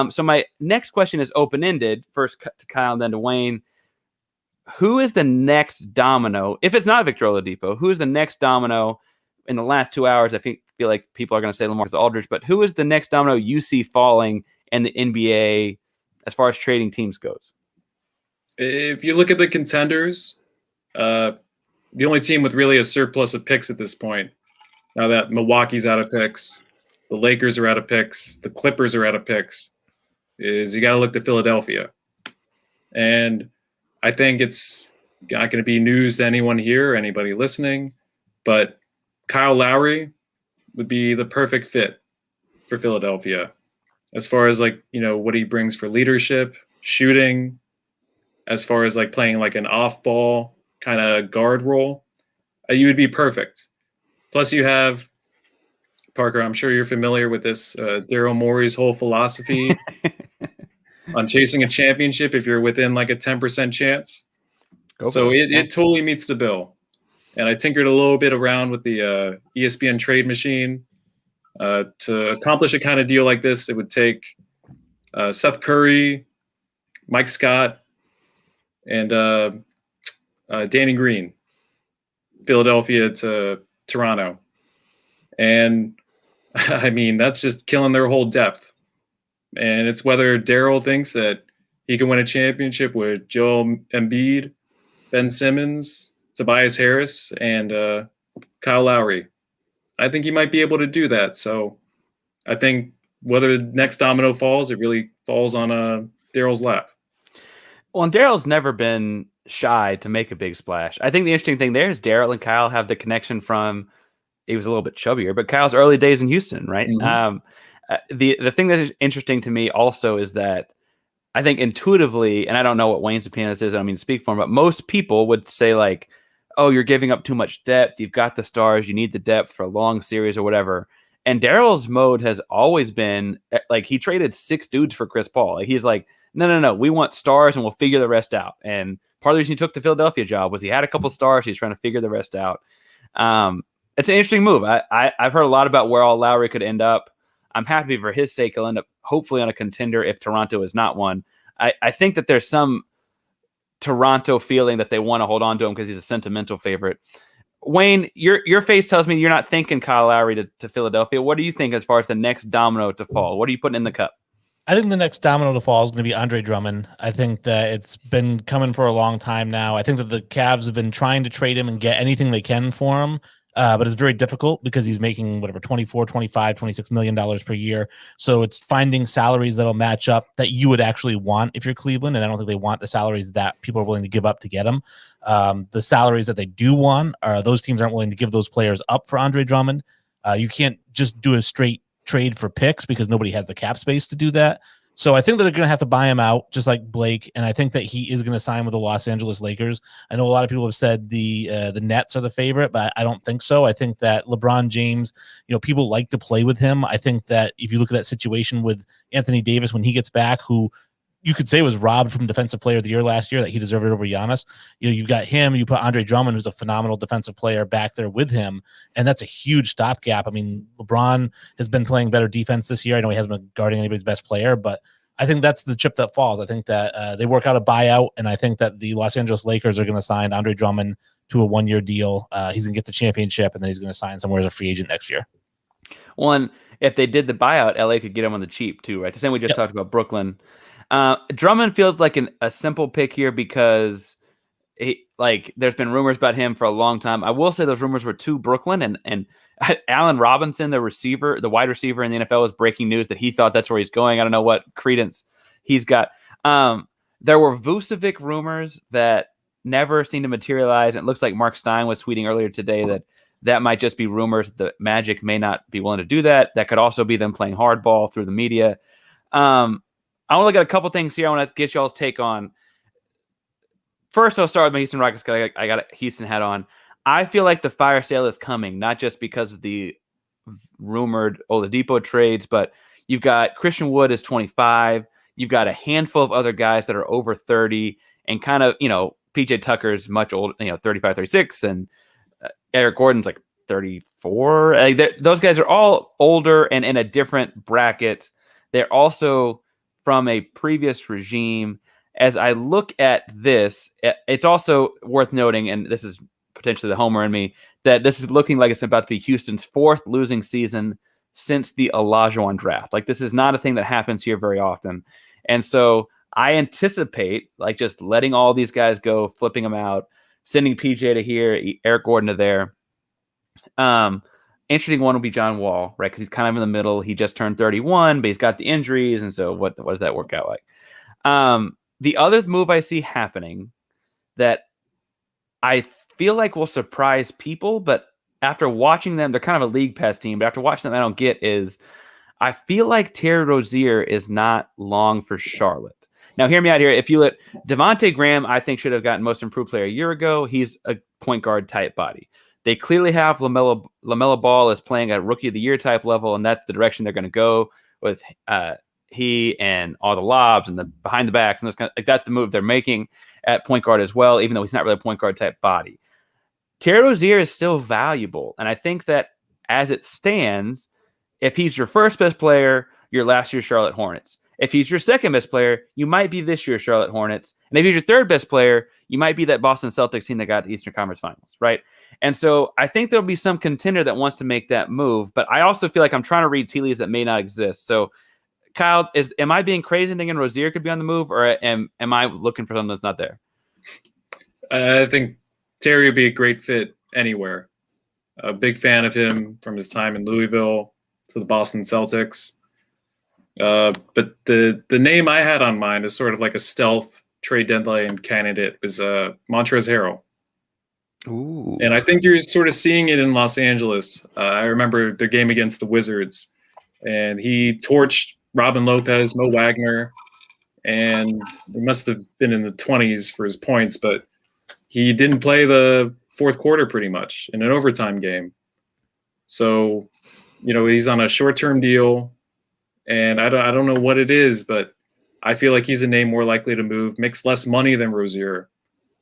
Speaker 1: So my next question is open-ended. First to Kyle, and then to Wayne. Who is the next domino? If it's not Victor Oladipo, who is the next domino in the last 2 hours? I feel like people are going to say LaMarcus Aldridge, but who is the next domino you see falling in the NBA as far as trading teams goes?
Speaker 3: If you look at the contenders, the only team with really a surplus of picks at this point, now that Milwaukee's out of picks, the Lakers are out of picks, the Clippers are out of picks, is you got to look to Philadelphia. And I think it's not going to be news to anyone here, or anybody listening, but Kyle Lowry would be the perfect fit for Philadelphia as far as what he brings for leadership, shooting, as far as playing an off-ball kind of guard role. You would be perfect. Plus you have, Parker, I'm sure you're familiar with this, Daryl Morey's whole philosophy on chasing a championship if you're within a 10% chance. It totally meets the bill. And I tinkered a little bit around with the ESPN trade machine. To accomplish a kind of deal like this, it would take Seth Curry, Mike Scott, and Danny Green, Philadelphia to Toronto. And I mean, that's just killing their whole depth. And it's whether Daryl thinks that He can win a championship with Joel Embiid, Ben Simmons, Tobias Harris, and Kyle Lowry. I think he might be able to do that. So I think whether the next domino falls, it really falls on Daryl's lap.
Speaker 1: Well, and Daryl's never been shy to make a big splash. I think the interesting thing there is Daryl and Kyle have the connection from, he was a little bit chubbier, but Kyle's early days in Houston, right?
Speaker 3: Mhm.
Speaker 1: The thing that is interesting to me also is that I think intuitively, and I don't know what Wayne's opinion of this is, I don't mean to speak for him, but most people would say like, oh, you're giving up too much depth. You've got the stars. You need the depth for a long series or whatever. And Daryl's mode has always been like he traded 6 dudes for Chris Paul. Like he's like, no. We want stars and we'll figure the rest out. And part of the reason he took the Philadelphia job was he had a couple stars. He's trying to figure the rest out. It's an interesting move. I've heard a lot about where all Lowry could end up. I'm happy for his sake. He'll end up hopefully on a contender if Toronto is not one. I think that there's some Toronto feeling that they want to hold on to him because he's a sentimental favorite. Wayne, your face tells me you're not thinking Kyle Lowry to Philadelphia. What do you think as far as the next domino to fall? What are you putting in the cup?
Speaker 2: I think the next domino to fall is going to be Andre Drummond. I think that it's been coming for a long time now. I think that the Cavs have been trying to trade him and get anything they can for him. But it's very difficult because he's making whatever 24, 25, $26 million per year. So it's finding salaries that'll match up that you would actually want if you're Cleveland. And I don't think they want the salaries that people are willing to give up to get him. The salaries that they do want are those teams aren't willing to give those players up for Andre Drummond. You can't just do a straight trade for picks because nobody has the cap space to do that. So I think that they're going to have to buy him out, just like Blake, and I think that he is going to sign with the Los Angeles Lakers. I know a lot of people have said the Nets are the favorite, but I don't think so. I think that LeBron James, people like to play with him. I think that if you look at that situation with Anthony Davis when he gets back, who you could say was robbed from Defensive Player of the Year last year, that he deserved it over Giannis. You've got him. You put Andre Drummond, who's a phenomenal defensive player, back there with him, and that's a huge stopgap. I mean, LeBron has been playing better defense this year. I know he hasn't been guarding anybody's best player, but I think that's the chip that falls. I think that they work out a buyout, and I think that the Los Angeles Lakers are going to sign Andre Drummond to a 1-year deal. He's going to get the championship, and then he's going to sign somewhere as a free agent next year.
Speaker 1: One, if they did the buyout, LA could get him on the cheap too, right? The same we just talked about Brooklyn. Drummond feels like a simple pick here because there's been rumors about him for a long time. I will say those rumors were to Brooklyn, and Allen Robinson, the wide receiver in the NFL, was breaking news that he thought that's where he's going. I don't know what credence he's got. There were Vucevic rumors that never seemed to materialize. And it looks like Mark Stein was tweeting earlier today that might just be rumors. The Magic may not be willing to do that. That could also be them playing hardball through the media. I want to look at a couple things here. I want to get y'all's take on. First, I'll start with my Houston Rockets because I got a Houston hat on. I feel like the fire sale is coming, not just because of the rumored Oladipo trades, but you've got Christian Wood is 25. You've got a handful of other guys that are over 30, and kind of, PJ Tucker's much older, 35, 36, and Eric Gordon's like 34. Those guys are all older and in a different bracket. They're also from a previous regime. As I look at this, it's also worth noting, and this is potentially the homer in me, that this is looking like it's about to be Houston's 4th losing season since the Olajuwon draft. Like, this is not a thing that happens here very often. And so I anticipate just letting all these guys go, flipping them out, sending PJ to here, Eric Gordon to there. Interesting one will be John Wall, right? Because he's kind of in the middle. He just turned 31, but he's got the injuries. And so what does that work out like? The other move I see happening that I feel like will surprise people, but after watching them, they're kind of a league pass team, but after watching them, I don't get is I feel like Terry Rozier is not long for Charlotte. Now, hear me out here. If you let Devontae Graham, I think should have gotten most improved player a year ago. He's a point guard type body. They clearly have LaMelo Ball as playing at rookie of the year type level, and that's the direction they're going to go with he and all the lobs and the behind the backs, and that's the move they're making at point guard as well, even though he's not really a point guard type body. Terry Rozier is still valuable, and I think that as it stands, if he's your first best player, you're last year's Charlotte Hornets. If he's your second best player, you might be this year's Charlotte Hornets. And if he's your third best player, you might be that Boston Celtics team that got the Eastern Conference Finals, right? And so I think there'll be some contender that wants to make that move, but I also feel like I'm trying to read tea leaves that may not exist. So Kyle, am I being crazy thinking Rozier could be on the move, or am I looking for something that's not there?
Speaker 3: I think Terry would be a great fit anywhere. A big fan of him from his time in Louisville to the Boston Celtics. But the name I had on mind is sort of like a stealth trade deadline candidate was Montrezl Harrell.
Speaker 1: Ooh.
Speaker 3: And I think you're sort of seeing it in Los Angeles. I remember their game against the Wizards, and he torched Robin Lopez, Mo Wagner, and it must have been in the 20s for his points, but he didn't play the fourth quarter pretty much in an overtime game. So, he's on a short-term deal, and I don't know what it is, but I feel like he's a name more likely to move, makes less money than Rozier.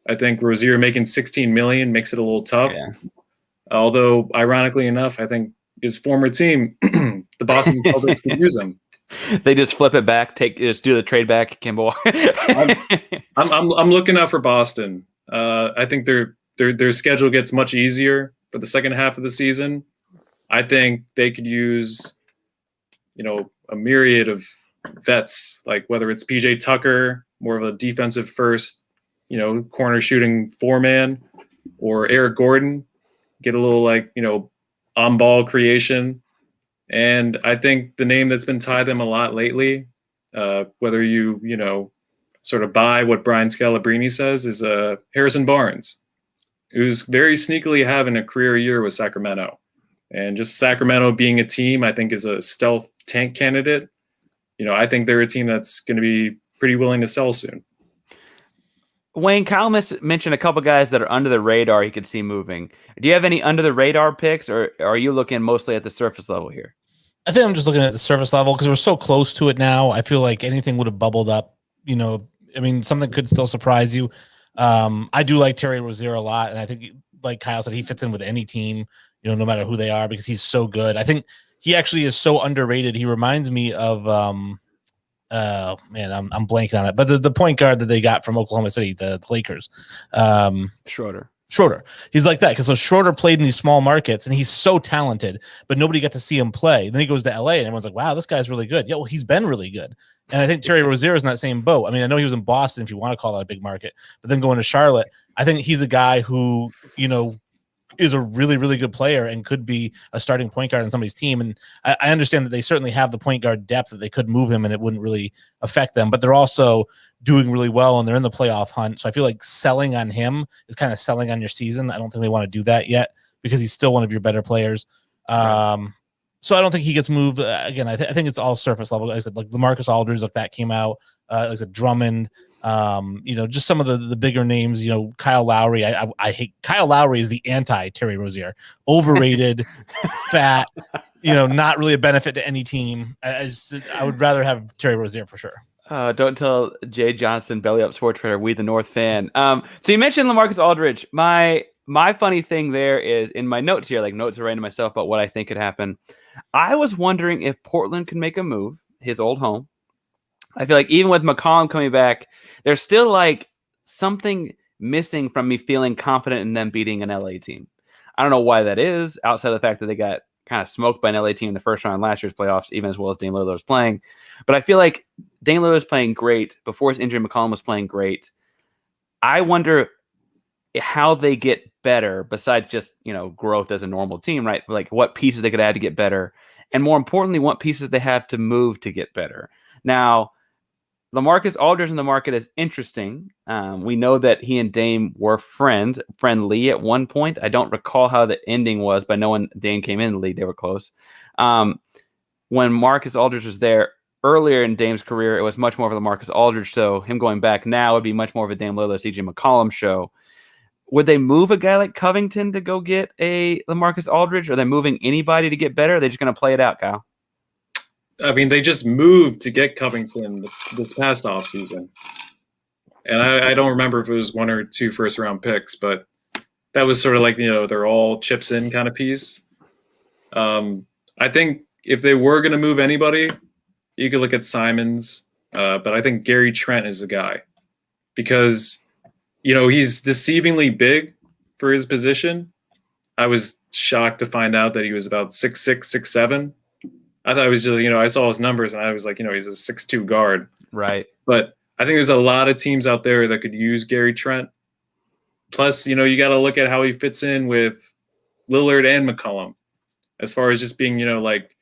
Speaker 3: I think Rozier making $16 million makes it a little tough.
Speaker 1: Yeah.
Speaker 3: Although, ironically enough, I think his former team, the Boston Celtics, could use him.
Speaker 1: They just flip it back, just do the trade back, Kimball.
Speaker 3: I'm looking out for Boston. I think their schedule gets much easier for the second half of the season. I think they could use, a myriad of vets, like whether it's PJ Tucker, more of a defensive first, corner shooting 4-man, or Eric Gordon, get a little on ball creation. And I think the name that's been tied them a lot lately, whether you sort of buy what Brian Scalabrine says, is Harrison Barnes, who's very sneakily having a career year with Sacramento. And just Sacramento being a team, I think, is a stealth tank candidate. I think they're a team that's going to be pretty willing to sell soon.
Speaker 1: Wayne, Kyle mentioned a couple guys that are under the radar he could see moving. Do you have any under the radar picks, or are you looking mostly at the surface level here?
Speaker 2: I think I'm just looking at the surface level because we're so close to it now. I feel like anything would have bubbled up. Something could still surprise you. I do like Terry Rozier a lot, and I think, like Kyle said, he fits in with any team, no matter who they are, because he's so good. I think he actually is so underrated. He reminds me of I'm blanking on it, but the point guard that they got from Oklahoma City, the Lakers, Schroeder. He's like that because Schroeder played in these small markets and he's so talented, but nobody got to see him play. Then he goes to LA and everyone's like, wow, this guy's really good. Yeah, well, he's been really good. And I think Terry Rozier is in that same boat. I mean, I know he was in Boston, if you want to call that a big market, but then going to Charlotte, I think he's a guy who, is a really, really good player and could be a starting point guard on somebody's team. And I understand that they certainly have the point guard depth that they could move him and it wouldn't really affect them, but they're also doing really well and they're in the playoff hunt. So I feel like selling on him is kind of selling on your season. I don't think they want to do that yet because he's still one of your better players. Right. So I don't think he gets moved. Again, I think it's all surface level. Like I said, like LaMarcus Aldridge, like that came out. Like I said, Drummond, just some of the bigger names, Kyle Lowry. I hate Kyle Lowry is the anti Terry Rozier, overrated, fat, not really a benefit to any team. I would rather have Terry Rozier for sure.
Speaker 1: Don't tell Jay Johnson, Belly Up Sports Trader, We the North fan. So you mentioned LaMarcus Aldridge. My funny thing there is in my notes here, like notes I write to myself about what I think could happen. I was wondering if Portland could make a move, his old home. I feel like even with McCollum coming back, there's still like something missing from me feeling confident in them beating an LA team. I don't know why that is, outside of the fact that they got kind of smoked by an LA team in the first round last year's playoffs, even as well as Dame Lillard was playing. But I feel like Dame Lillard was playing great. Before his injury, McCollum was playing great. I wonder how they get better besides just, growth as a normal team, right? Like what pieces they could add to get better. And more importantly, what pieces they have to move to get better. Now, LaMarcus Aldridge in the market is interesting. We know that he and Dame were friendly at one point. I don't recall how the ending was, but I know when Dame came in the league, they were close. When Marcus Aldridge was there earlier in Dame's career, it was much more of a LaMarcus Aldridge show. Him going back now would be much more of a Dame Lillard, CJ McCollum show. Would they move a guy like Covington to go get a LaMarcus Aldridge? Are they moving anybody to get better? Or are they just going to play it out, Kyle?
Speaker 3: I mean, they just moved to get Covington this past offseason. And I don't remember if it was 1 or 2 first-round picks, but that was sort of like, they're all chips in kind of piece. I think if they were going to move anybody, you could look at Simons, but I think Gary Trent is the guy. Because, he's deceivingly big for his position. I was shocked to find out that he was about 6'6", 6'7", I thought it was just, I saw his numbers and I was like, he's a 6'2" guard.
Speaker 1: Right.
Speaker 3: But I think there's a lot of teams out there that could use Gary Trent. Plus, you got to look at how he fits in with Lillard and McCollum as far as just being, like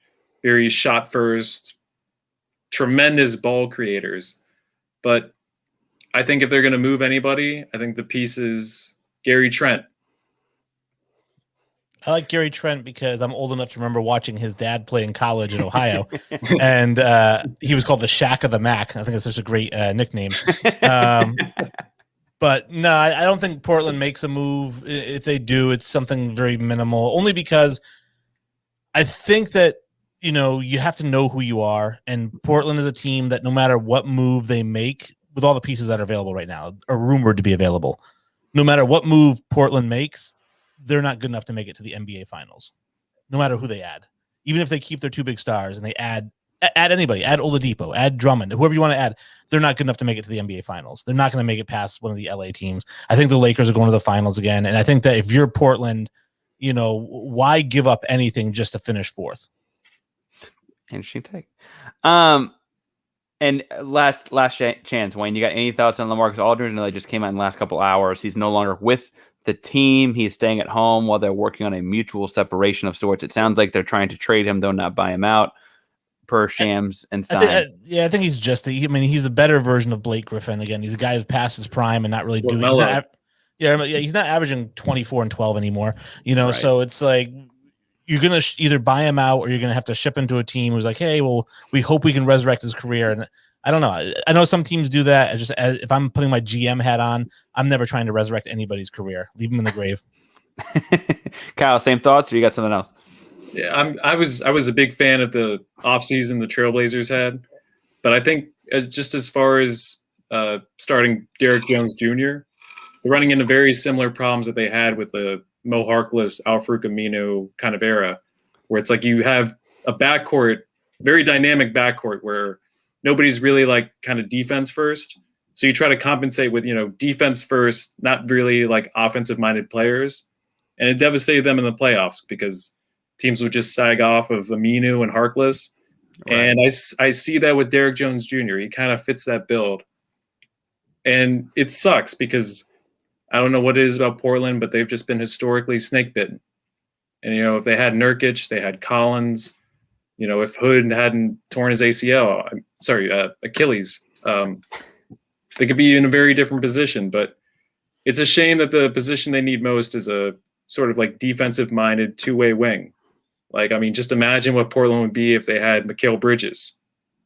Speaker 3: very shot first, tremendous ball creators. But I think if they're going to move anybody, I think the piece is Gary Trent.
Speaker 2: I like Gary Trent because I'm old enough to remember watching his dad play in college in Ohio, and he was called the Shack of the Mac. I think that's such a great nickname. But no, I don't think Portland makes a move. If they do, it's something very minimal, only because I think that, you have to know who you are, and Portland is a team that no matter what move they make, with all the pieces that are available right now, are rumored to be available, no matter what move Portland makes, they're not good enough to make it to the NBA Finals, no matter who they add. Even if they keep their two big stars and they add anybody, add Oladipo, add Drummond, whoever you want to add, they're not good enough to make it to the NBA Finals. They're not going to make it past one of the LA teams. I think the Lakers are going to the finals again, and I think that if you're Portland, why give up anything just to finish fourth?
Speaker 1: Interesting take. And last chance, Wayne, you got any thoughts on LaMarcus Aldridge? I know they just came out in the last couple hours. He's no longer with the team. He's staying at home while they're working on a mutual separation of sorts. It sounds like they're trying to trade him, though not buy him out, per Shams and Stein.
Speaker 2: I think he's he's a better version of Blake Griffin. Again, he's a guy who's past his prime and not really doing. He's not averaging 24 and 12 anymore. Right. So it's like you're gonna either buy him out or you're gonna have to ship him to a team who's like, hey, well, we hope we can resurrect his career. And I don't know. I know some teams do that. If I'm putting my GM hat on, I'm never trying to resurrect anybody's career. Leave him in the grave.
Speaker 1: Kyle, same thoughts, or you got something else?
Speaker 3: Yeah, I was a big fan of the offseason the Trailblazers had, but I think as far as starting Derek Jones Jr., they're running into very similar problems that they had with the Mo Harkless, Al-Farouq Aminu kind of era, where it's like you have a backcourt, very dynamic backcourt, where nobody's really like kind of defense first. So you try to compensate with, defense first, not really like offensive minded players. And it devastated them in the playoffs because teams would just sag off of Aminu and Harkless. Right. And I see that with Derek Jones Jr. He kind of fits that build. And it sucks because I don't know what it is about Portland, but they've just been historically snake bitten. And, if they had Nurkic, they had Collins, if Hood hadn't torn his Achilles, they could be in a very different position. But it's a shame that the position they need most is a sort of like defensive-minded two-way wing. Like, I mean, just imagine what Portland would be if they had Mikal Bridges,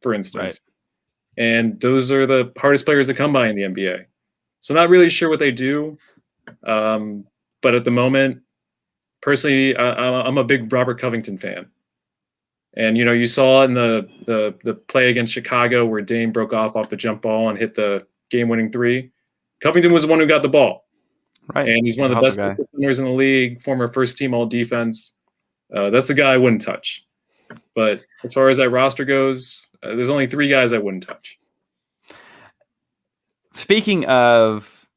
Speaker 3: for instance. Right. And those are the hardest players to come by in the NBA. So not really sure what they do. But at the moment, personally, I'm a big Robert Covington fan. And, you saw in the play against Chicago where Dame broke off the jump ball and hit the game-winning three. Covington was the one who got the ball.
Speaker 1: Right.
Speaker 3: And he's one of the best defenders in the league, former first-team all-defense. That's a guy I wouldn't touch. But as far as that roster goes, there's only three guys I wouldn't touch.
Speaker 1: Speaking of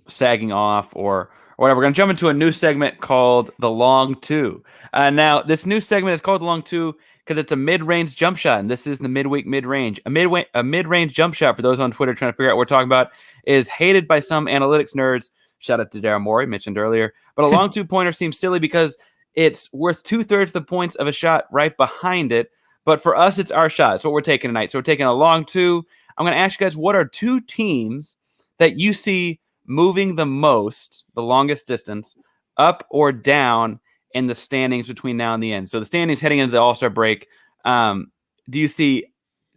Speaker 1: sagging off or whatever, we're going to jump into a new segment called The Long Two. Now, this new segment is called The Long Two because it's a mid-range jump shot, and this is the Midweek Midrange. A mid-range jump shot, for those on Twitter trying to figure out what we're talking about, is hated by some analytics nerds. Shout out to Daryl Morey, mentioned earlier. But a long two-pointer seems silly because it's worth 2/3 of the points of a shot right behind it. But for us, it's our shot. It's what we're taking tonight. So we're taking a long two. I'm going to ask you guys, what are two teams that you see moving the most, the longest distance, up or down in the standings between now and the end? So the standings heading into the All-Star break, do you see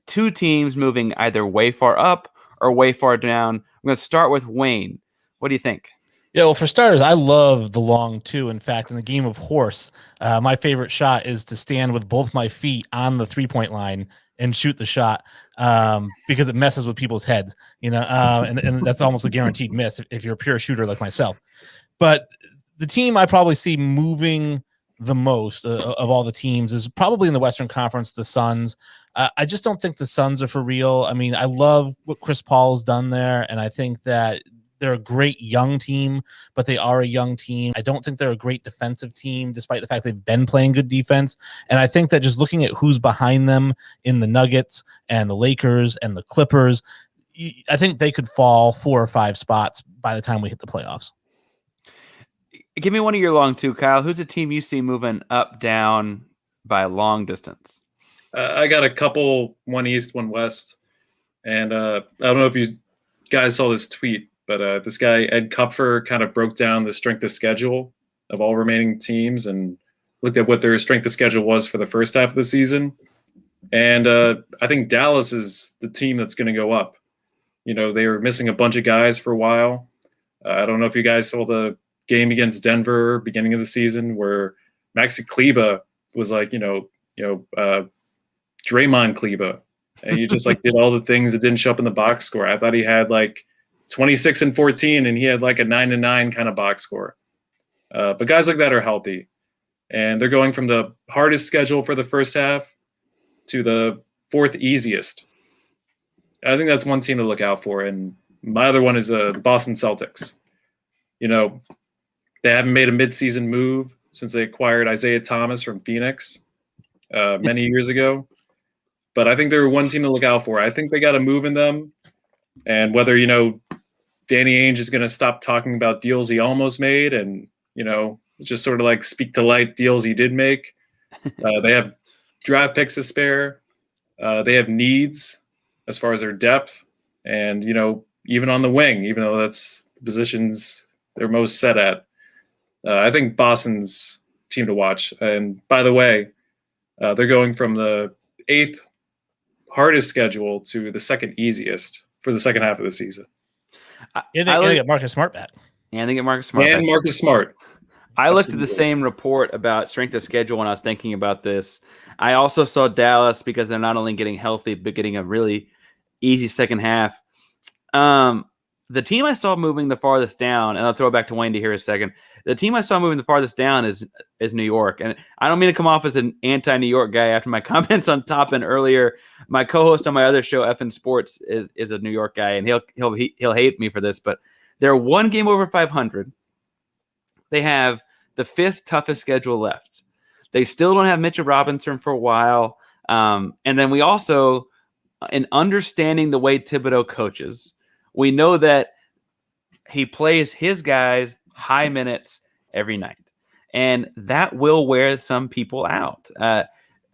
Speaker 1: two teams moving either way far up or way far down? I'm going to start with Wayne. What do you think?
Speaker 2: Yeah, well, for starters, I love the long two. In fact, in the game of horse, my favorite shot is to stand with both my feet on the three-point line and shoot the shot because it messes with people's heads, and that's almost a guaranteed miss if you're a pure shooter like myself. But the team I probably see moving the most of all the teams is probably in the Western Conference, the Suns. I just don't think the Suns are for real. I mean, I love what Chris Paul's done there, and I think that they're a great young team, but they are a young team. I don't think they're a great defensive team, despite the fact they've been playing good defense. And I think that just looking at who's behind them in the Nuggets and the Lakers and the Clippers, I think they could fall 4 or 5 spots by the time we hit the playoffs.
Speaker 1: Give me one of your long two, Kyle. Who's a team you see moving up, down by a long distance?
Speaker 3: I got a couple, one East, one West. And I don't know if you guys saw this tweet, but this guy, Ed Kupfer, kind of broke down the strength of schedule of all remaining teams and looked at what their strength of schedule was for the first half of the season. And I think Dallas is the team that's going to go up. You know, they were missing a bunch of guys for a while. I don't know if you guys saw the game against Denver beginning of the season where Maxi Kleber was like, Draymond Kleber. And he just like did all the things that didn't show up in the box score. I thought he had like 26 and 14, and he had like a 9-9 kind of box score. But guys like that are healthy, and they're going from the hardest schedule for the first half to the 4th easiest. I think that's one team to look out for. And my other one is the Boston Celtics. You know, they haven't made a midseason move since they acquired Isaiah Thomas from Phoenix many years ago. But I think they're one team to look out for. I think they got a move in them. And whether, Danny Ainge is going to stop talking about deals he almost made and, just sort of like speak to light deals he did make. They have draft picks to spare. They have needs as far as their depth. And, even on the wing, even though that's the positions they're most set at. I think Boston's team to watch. And by the way, they're going from the 8th hardest schedule to the 2nd easiest for the second half of the season.
Speaker 2: They get Marcus Smart back.
Speaker 1: And they get Marcus Smart
Speaker 3: and
Speaker 1: back.
Speaker 3: Marcus Smart.
Speaker 1: I looked at the same report about strength of schedule when I was thinking about this. I also saw Dallas because they're not only getting healthy, but getting a really easy second half. The team I saw moving the farthest down, and I'll throw it back to Wayne to hear a second. The team I saw moving the farthest down is New York. And I don't mean to come off as an anti-New York guy after my comments on Toppin earlier. My co-host on my other show, FN Sports, is a New York guy, and he'll hate me for this, but they're one game over 500. They have the 5th toughest schedule left. They still don't have Mitchell Robinson for a while. And then we also, in understanding the way Thibodeau coaches, we know that he plays his guys high minutes every night, and that will wear some people out.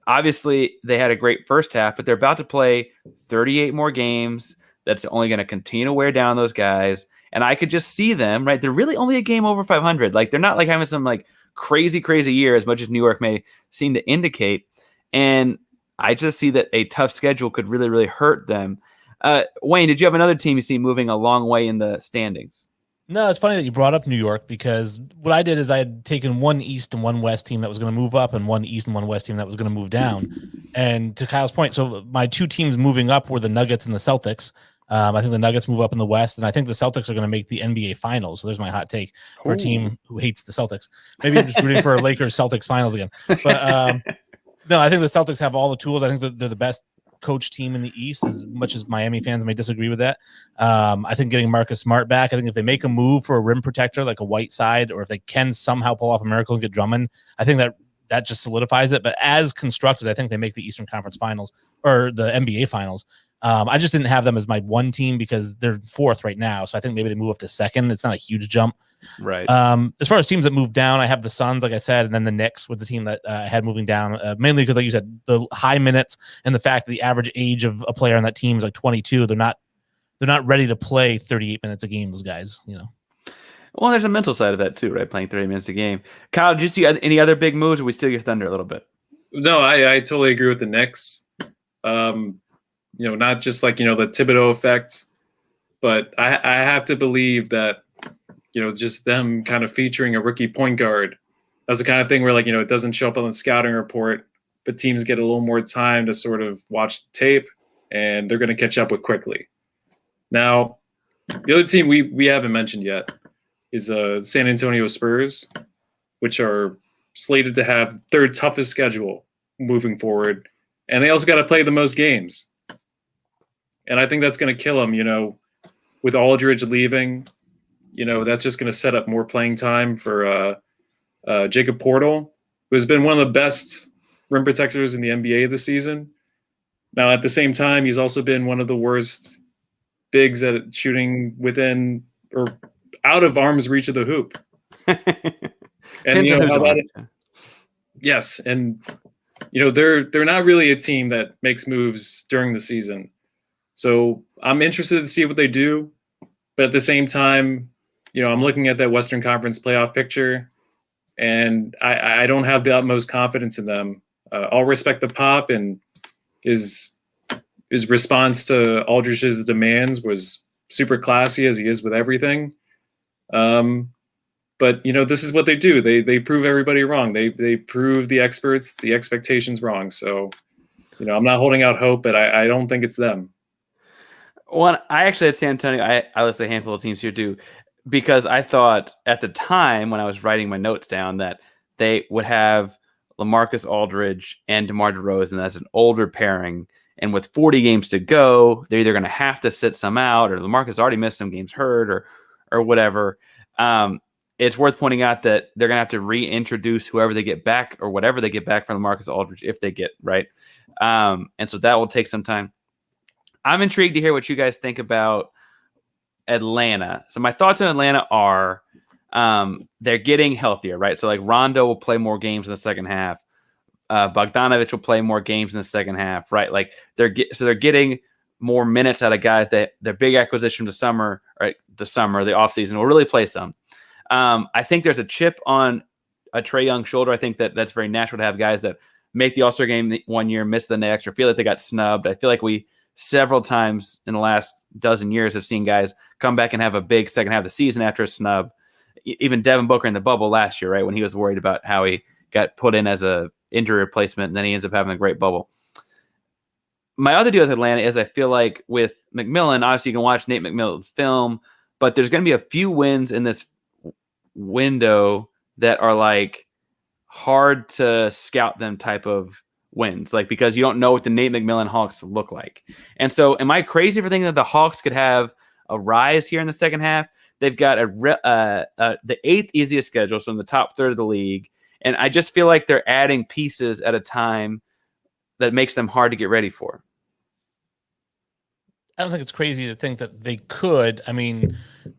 Speaker 1: Obviously, they had a great first half, but they're about to play 38 more games. That's only going to continue to wear down those guys, and I could just see them, right? They're really only a game over 500. Like, they're not like having some like crazy year as much as New York may seem to indicate, and I just see that a tough schedule could really, really hurt them. Wayne, did you have another team you see moving a long way in the standings?
Speaker 2: No, it's funny that you brought up New York, because what I did is I had taken one East and one West team that was going to move up and one East and one West team that was going to move down. And to Kyle's point, so my 2 teams moving up were the Nuggets and the Celtics. I think the Nuggets move up in the West, and I think the Celtics are going to make the NBA Finals. So there's my hot take for a team who hates the Celtics. Maybe I'm just rooting for a Lakers-Celtics Finals again. But no, I think the Celtics have all the tools. I think that they're the best coach team in the East, as much as Miami fans may disagree with that. I think getting Marcus Smart back, I think if they make a move for a rim protector like a Whiteside, or if they can somehow pull off a miracle and get Drummond, I think that just solidifies it. But as constructed, I think they make the Eastern Conference Finals or the NBA Finals. I just didn't have them as my one team because they're 4th right now. So I think maybe they move up to 2nd. It's not a huge jump.
Speaker 1: Right.
Speaker 2: As far as teams that move down, I have the Suns, like I said, and then the Knicks was the team that I had moving down, mainly because, like you said, the high minutes and the fact that the average age of a player on that team is like 22. They're not ready to play 38 minutes a game, those guys,
Speaker 1: Well, there's a mental side of that too, right? Playing 30 minutes a game. Kyle, did you see any other big moves, or we steal your thunder a little bit?
Speaker 3: No, I totally agree with the Knicks. Not just like, the Thibodeau effect, but I have to believe that, just them kind of featuring a rookie point guard. That's the kind of thing where, like, it doesn't show up on the scouting report, but teams get a little more time to sort of watch the tape, and they're going to catch up with quickly. Now, the other team we haven't mentioned yet is San Antonio Spurs, which are slated to have their toughest schedule moving forward, and they also got to play the most games. And I think that's going to kill them, with Aldridge leaving. that's just going to set up more playing time for Jacob Portal, who has been one of the best rim protectors in the NBA this season. Now, at the same time, he's also been one of the worst bigs at shooting within or out of arm's reach of the hoop. And yes, and they're not really a team that makes moves during the season. So I'm interested to see what they do, but at the same time, I'm looking at that Western Conference playoff picture, and I don't have the utmost confidence in them. I'll respect the pop, and his response to Aldridge's demands was super classy, as he is with everything. But this is what they do. They prove everybody wrong. They prove the experts, the expectations wrong. So, I'm not holding out hope, but I don't think it's them.
Speaker 1: One, I actually had San Antonio. I listed a handful of teams here too, because I thought at the time when I was writing my notes down that they would have LaMarcus Aldridge and DeMar DeRozan as an older pairing. And with 40 games to go, they're either going to have to sit some out, or LaMarcus already missed some games hurt, or whatever. It's worth pointing out that they're going to have to reintroduce whoever they get back or whatever they get back from LaMarcus Aldridge if they get right. And so that will take some time. I'm intrigued to hear what you guys think about Atlanta. So my thoughts on Atlanta are they're getting healthier, right? So like Rondo will play more games in the second half. Bogdanovich will play more games in the second half, right? Like they're getting more minutes out of guys that their big acquisition the summer, right? The offseason will really play some. I think there's a chip on a Trae Young shoulder. I think that's very natural to have guys that make the All-Star game one year, miss the next, or feel like they got snubbed. I feel like we several times in the last dozen years have seen guys come back and have a big second half of the season after a snub. Even Devin Booker in the bubble last year, right, when he was worried about how he got put in as a injury replacement, and then he ends up having a great bubble. My other deal with Atlanta is I feel like with McMillan, obviously you can watch Nate McMillan film, but there's going to be a few wins in this window that are like hard to scout them type of wins, like because you don't know what the Nate McMillan Hawks look like. And so am I crazy for thinking that the Hawks could have a rise here in the second half? They've got the eighth easiest schedule, so in the top third of the league. And I just feel like they're adding pieces at a time that makes them hard to get ready for.
Speaker 2: I don't think it's crazy to think that they could. I mean,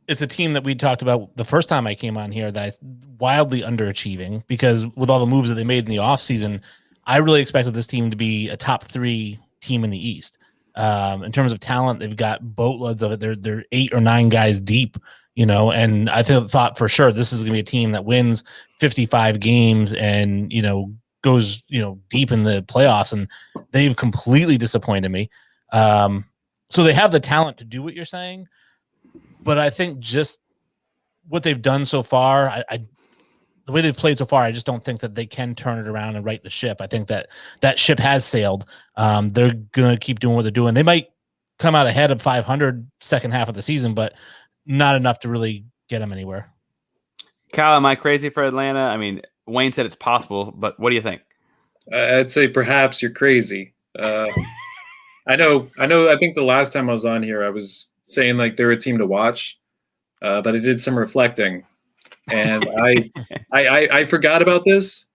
Speaker 2: it's a team that we talked about the first time I came on here that I wildly underachieving because with all the moves that they made in the offseason, I really expected this team to be a top 3 team in the East. In terms of talent, they've got boatloads of it. They're 8 or 9 guys deep, and I thought for sure this is going to be a team that wins 55 games and, goes, deep in the playoffs, and they've completely disappointed me. So they have the talent to do what you're saying, but I think just what they've done so far, the way they've played so far, I just don't think that they can turn it around and right the ship. I think that ship has sailed. They're going to keep doing what they're doing. They might come out ahead of 500 second half of the season, but not enough to really get them anywhere.
Speaker 3: Kyle,
Speaker 1: am I crazy for Atlanta? I mean, Wayne said it's possible, but what do you think?
Speaker 3: I'd say perhaps you're crazy. I know. I think the last time I was on here, I was saying like they're a team to watch, but I did some reflecting, and I forgot about this.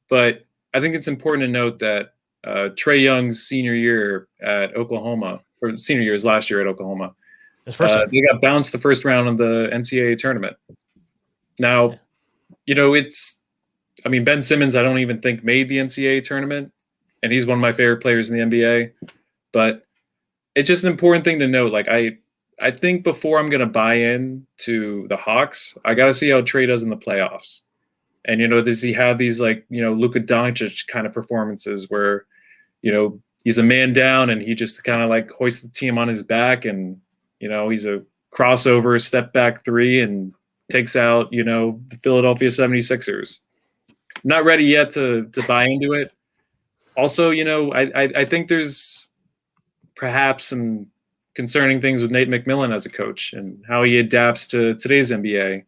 Speaker 3: But I think it's important to note that Trae Young's senior year at Oklahoma, or senior year is last year at Oklahoma, they got bounced the first round of the NCAA tournament. Now, Ben Simmons, I don't even think made the NCAA tournament, and he's one of my favorite players in the NBA. But it's just an important thing to note. Like I think before I'm going to buy in to the Hawks, I got to see how Trae does in the playoffs. And, does he have these Luka Doncic kind of performances where, he's a man down and he just kind of like hoists the team on his back and, he's a crossover step back 3 and takes out, the Philadelphia 76ers. Not ready yet to buy into it. Also, I think there's perhaps some concerning things with Nate McMillan as a coach and how he adapts to today's NBA.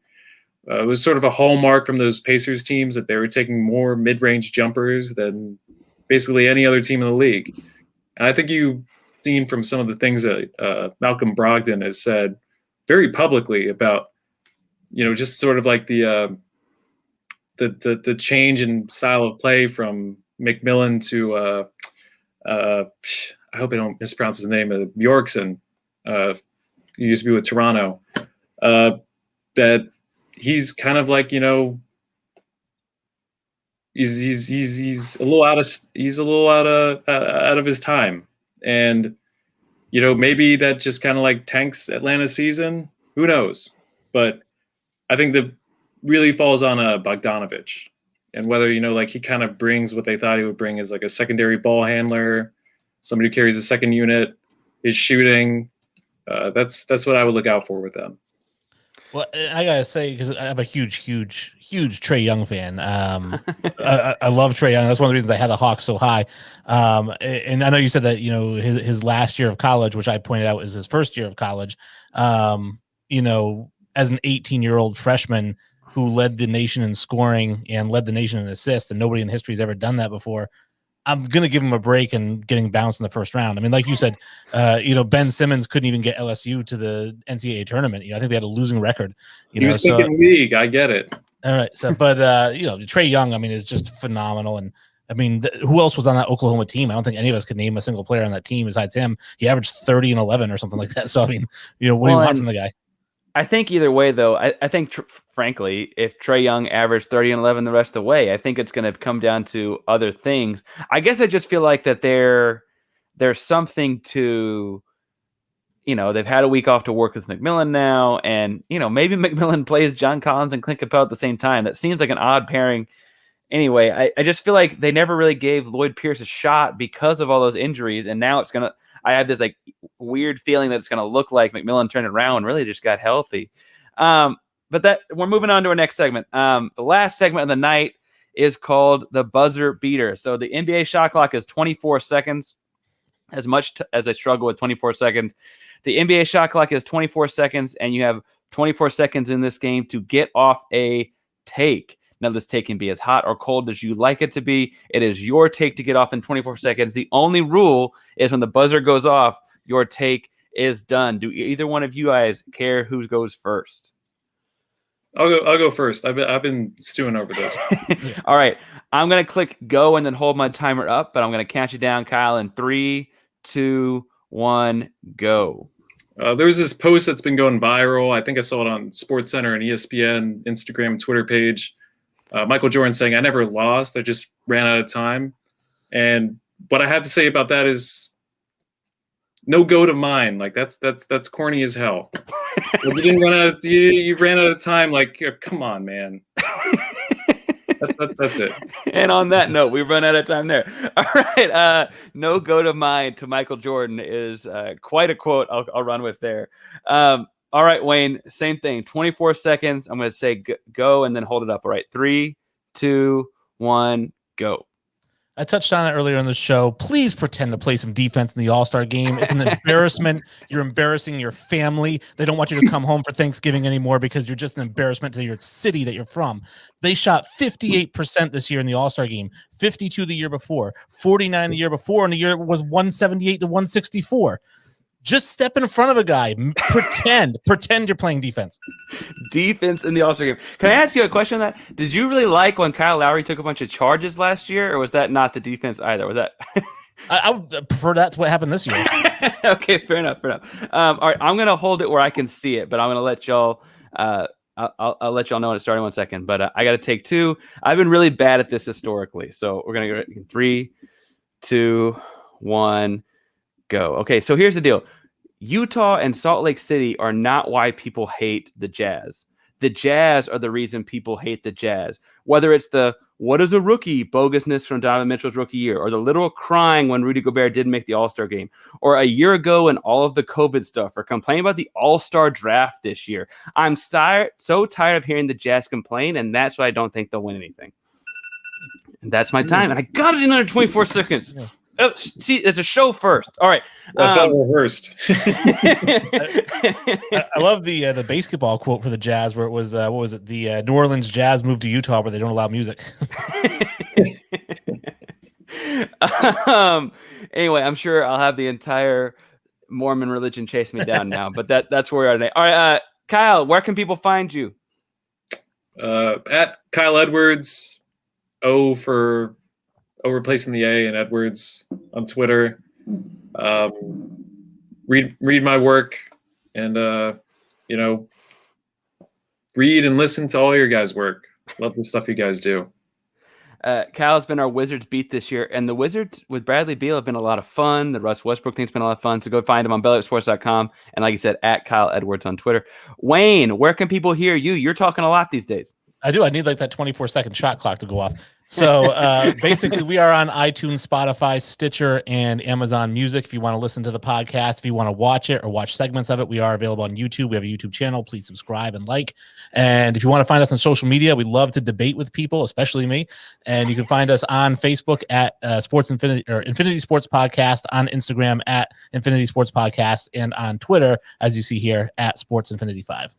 Speaker 3: It was sort of a hallmark from those Pacers teams that they were taking more mid-range jumpers than basically any other team in the league. And I think you've seen from some of the things that Malcolm Brogdon has said very publicly about just sort of like the change in style of play from McMillan to I hope I don't mispronounce his name, Bjorkson. He used to be with Toronto. That he's kind of like, he's a little out of his time, and maybe that just kind of like tanks Atlanta's season. Who knows? But I think that really falls on Bogdanovich, and whether like he kind of brings what they thought he would bring as like a secondary ball handler, somebody who carries a second unit, is shooting. That's what I would look out for with them.
Speaker 2: Well, I gotta say, because I'm a huge Trae Young fan. I love Trae Young. That's one of the reasons I had the Hawks so high. And I know you said that his last year of college, which I pointed out is his first year of college. As an 18-year-old freshman who led the nation in scoring and led the nation in assists, and nobody in history has ever done that before. I'm going to give him a break and getting bounced in the first round. I mean, like you said, Ben Simmons couldn't even get LSU to the NCAA tournament. I think they had a losing record.
Speaker 3: He was thinking league. I get it.
Speaker 2: All right. So, but, Trae Young, I mean, is just phenomenal. And I mean, who else was on that Oklahoma team? I don't think any of us could name a single player on that team besides him. He averaged 30 and 11 or something like that. So, I mean, what do you want from the guy?
Speaker 1: I think either way, though, I think, frankly, if Trae Young averaged 30 and 11 the rest of the way, I think it's going to come down to other things. I guess I just feel like that there's something to, they've had a week off to work with McMillan now, and, maybe McMillan plays John Collins and Clint Capella at the same time. That seems like an odd pairing. Anyway, I just feel like they never really gave Lloyd Pierce a shot because of all those injuries, and now it's going to – I have this like weird feeling that it's going to look like McMillan turned it around and really just got healthy. But that we're moving on to our next segment. The last segment of the night is called the buzzer beater. So the NBA shot clock is 24 seconds. As much as I struggle with 24 seconds, the NBA shot clock is 24 seconds, and you have 24 seconds in this game to get off a take. Now, this take can be as hot or cold as you like it to be. It is your take to get off in 24 seconds. The only rule is when the buzzer goes off, your take is done. Do either one of you guys care who goes first?
Speaker 3: I'll go first. I've been stewing over this.
Speaker 1: All right. I'm going to click go and then hold my timer up, but I'm going to count you down, Kyle, in 3, 2, 1, go.
Speaker 3: There's this post that's been going viral. I think I saw it on SportsCenter and ESPN, Instagram, Twitter page. Michael Jordan saying, "I never lost. I just ran out of time." And what I have to say about that is no go to mine. Like that's corny as hell. You didn't run out. You ran out of time. Like, come on, man. That's it.
Speaker 1: And on that note, we've run out of time there. All right. No go to mine to Michael Jordan is quite a quote I'll run with there. All right, Wayne, same thing. 24 seconds. I'm going to say go and then hold it up. All right, 3, 2, 1, go.
Speaker 2: I touched on it earlier in the show. Please pretend to play some defense in the All-Star game. It's an embarrassment. You're embarrassing your family. They don't want you to come home for Thanksgiving anymore because you're just an embarrassment to your city that you're from. They shot 58% this year in the All-Star game, 52 the year before, 49 the year before, and the year was 178 to 164. Just step in front of a guy. Pretend you're playing defense.
Speaker 1: Defense in the All-Star game. Can I ask you a question on that? Did you really like when Kyle Lowry took a bunch of charges last year, or was that not the defense either? Was that?
Speaker 2: I would prefer that's what happened this year.
Speaker 1: Okay, fair enough. All right, I'm gonna hold it where I can see it, but I'm gonna let y'all. I'll let y'all know when it's starting 1 second. But I got to take 2. I've been really bad at this historically, so we're gonna go in 3, 2, 1. Go. Okay, so here's the deal. Utah and Salt Lake City are not why people hate the Jazz. The Jazz are the reason people hate the Jazz. Whether it's the what is a rookie bogusness from Donovan Mitchell's rookie year, or the literal crying when Rudy Gobert didn't make the All-Star game, or a year ago and all of the COVID stuff, or complaining about the All-Star draft this year. I'm so tired of hearing the Jazz complain, and that's why I don't think they'll win anything. And that's my time, and I got it in under 24 seconds. Oh, see, it's a show first. All right.
Speaker 3: Reversed.
Speaker 2: I love the basketball quote for the Jazz where it was, what was it? The New Orleans Jazz moved to Utah where they don't allow music.
Speaker 1: Anyway, I'm sure I'll have the entire Mormon religion chase me down now, but that's where we are today. All right, Kyle, where can people find you?
Speaker 3: At Kyle Edwards, O for O replacing the A and Edwards on Twitter. Read my work and read and listen to all your guys' work. Love the stuff you guys do.
Speaker 1: Cal's been our Wizards beat this year, and the Wizards with Bradley Beal have been a lot of fun. The Russ Westbrook thing's been a lot of fun, so go find him on bellyupsports.com. And like you said, at Kyle Edwards on Twitter. Wayne, where can people hear you? You're talking a lot these days.
Speaker 2: I do. I need like that 24-second shot clock to go off. So basically, we are on iTunes, Spotify, Stitcher, and Amazon Music. If you want to listen to the podcast, if you want to watch it or watch segments of it, we are available on YouTube. We have a YouTube channel. Please subscribe and like. And if you want to find us on social media, we love to debate with people, especially me. And you can find us on Facebook at Sports Infinity or Infinity Sports Podcast, on Instagram at Infinity Sports Podcast, and on Twitter, as you see here, at Sports Infinity 5.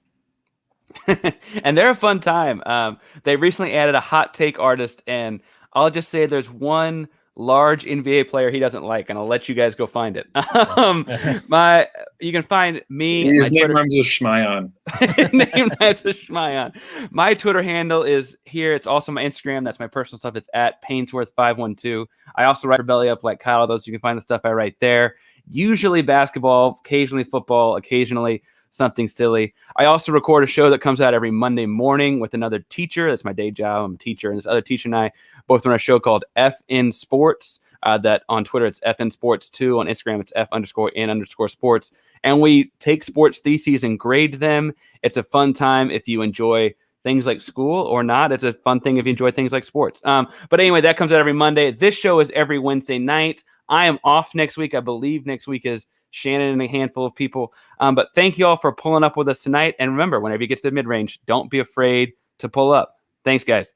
Speaker 1: And they're a fun time. They recently added a hot take artist, and I'll just say there's one large NBA player he doesn't like, and I'll let you guys go find it. You can find me.
Speaker 3: His name rhymes with Schmyon.
Speaker 1: Name rhymes with Schmyon. My Twitter handle is here. It's also my Instagram. That's my personal stuff. It's at Painsworth512. I also write for Belly Up like Kyle does. You can find the stuff I write there. Usually basketball, occasionally football, occasionally something silly. I also record a show that comes out every Monday morning with another teacher. That's my day job. I'm a teacher. And this other teacher and I both run a show called FN Sports. That on Twitter, it's FN Sports 2. On Instagram, it's F_in_sports. And we take sports theses and grade them. It's a fun time if you enjoy things like school or not. It's a fun thing if you enjoy things like sports. But anyway, that comes out every Monday. This show is every Wednesday night. I am off next week. I believe next week is Shannon and a handful of people. But thank you all for pulling up with us tonight. And remember, whenever you get to the mid-range, don't be afraid to pull up. Thanks, guys.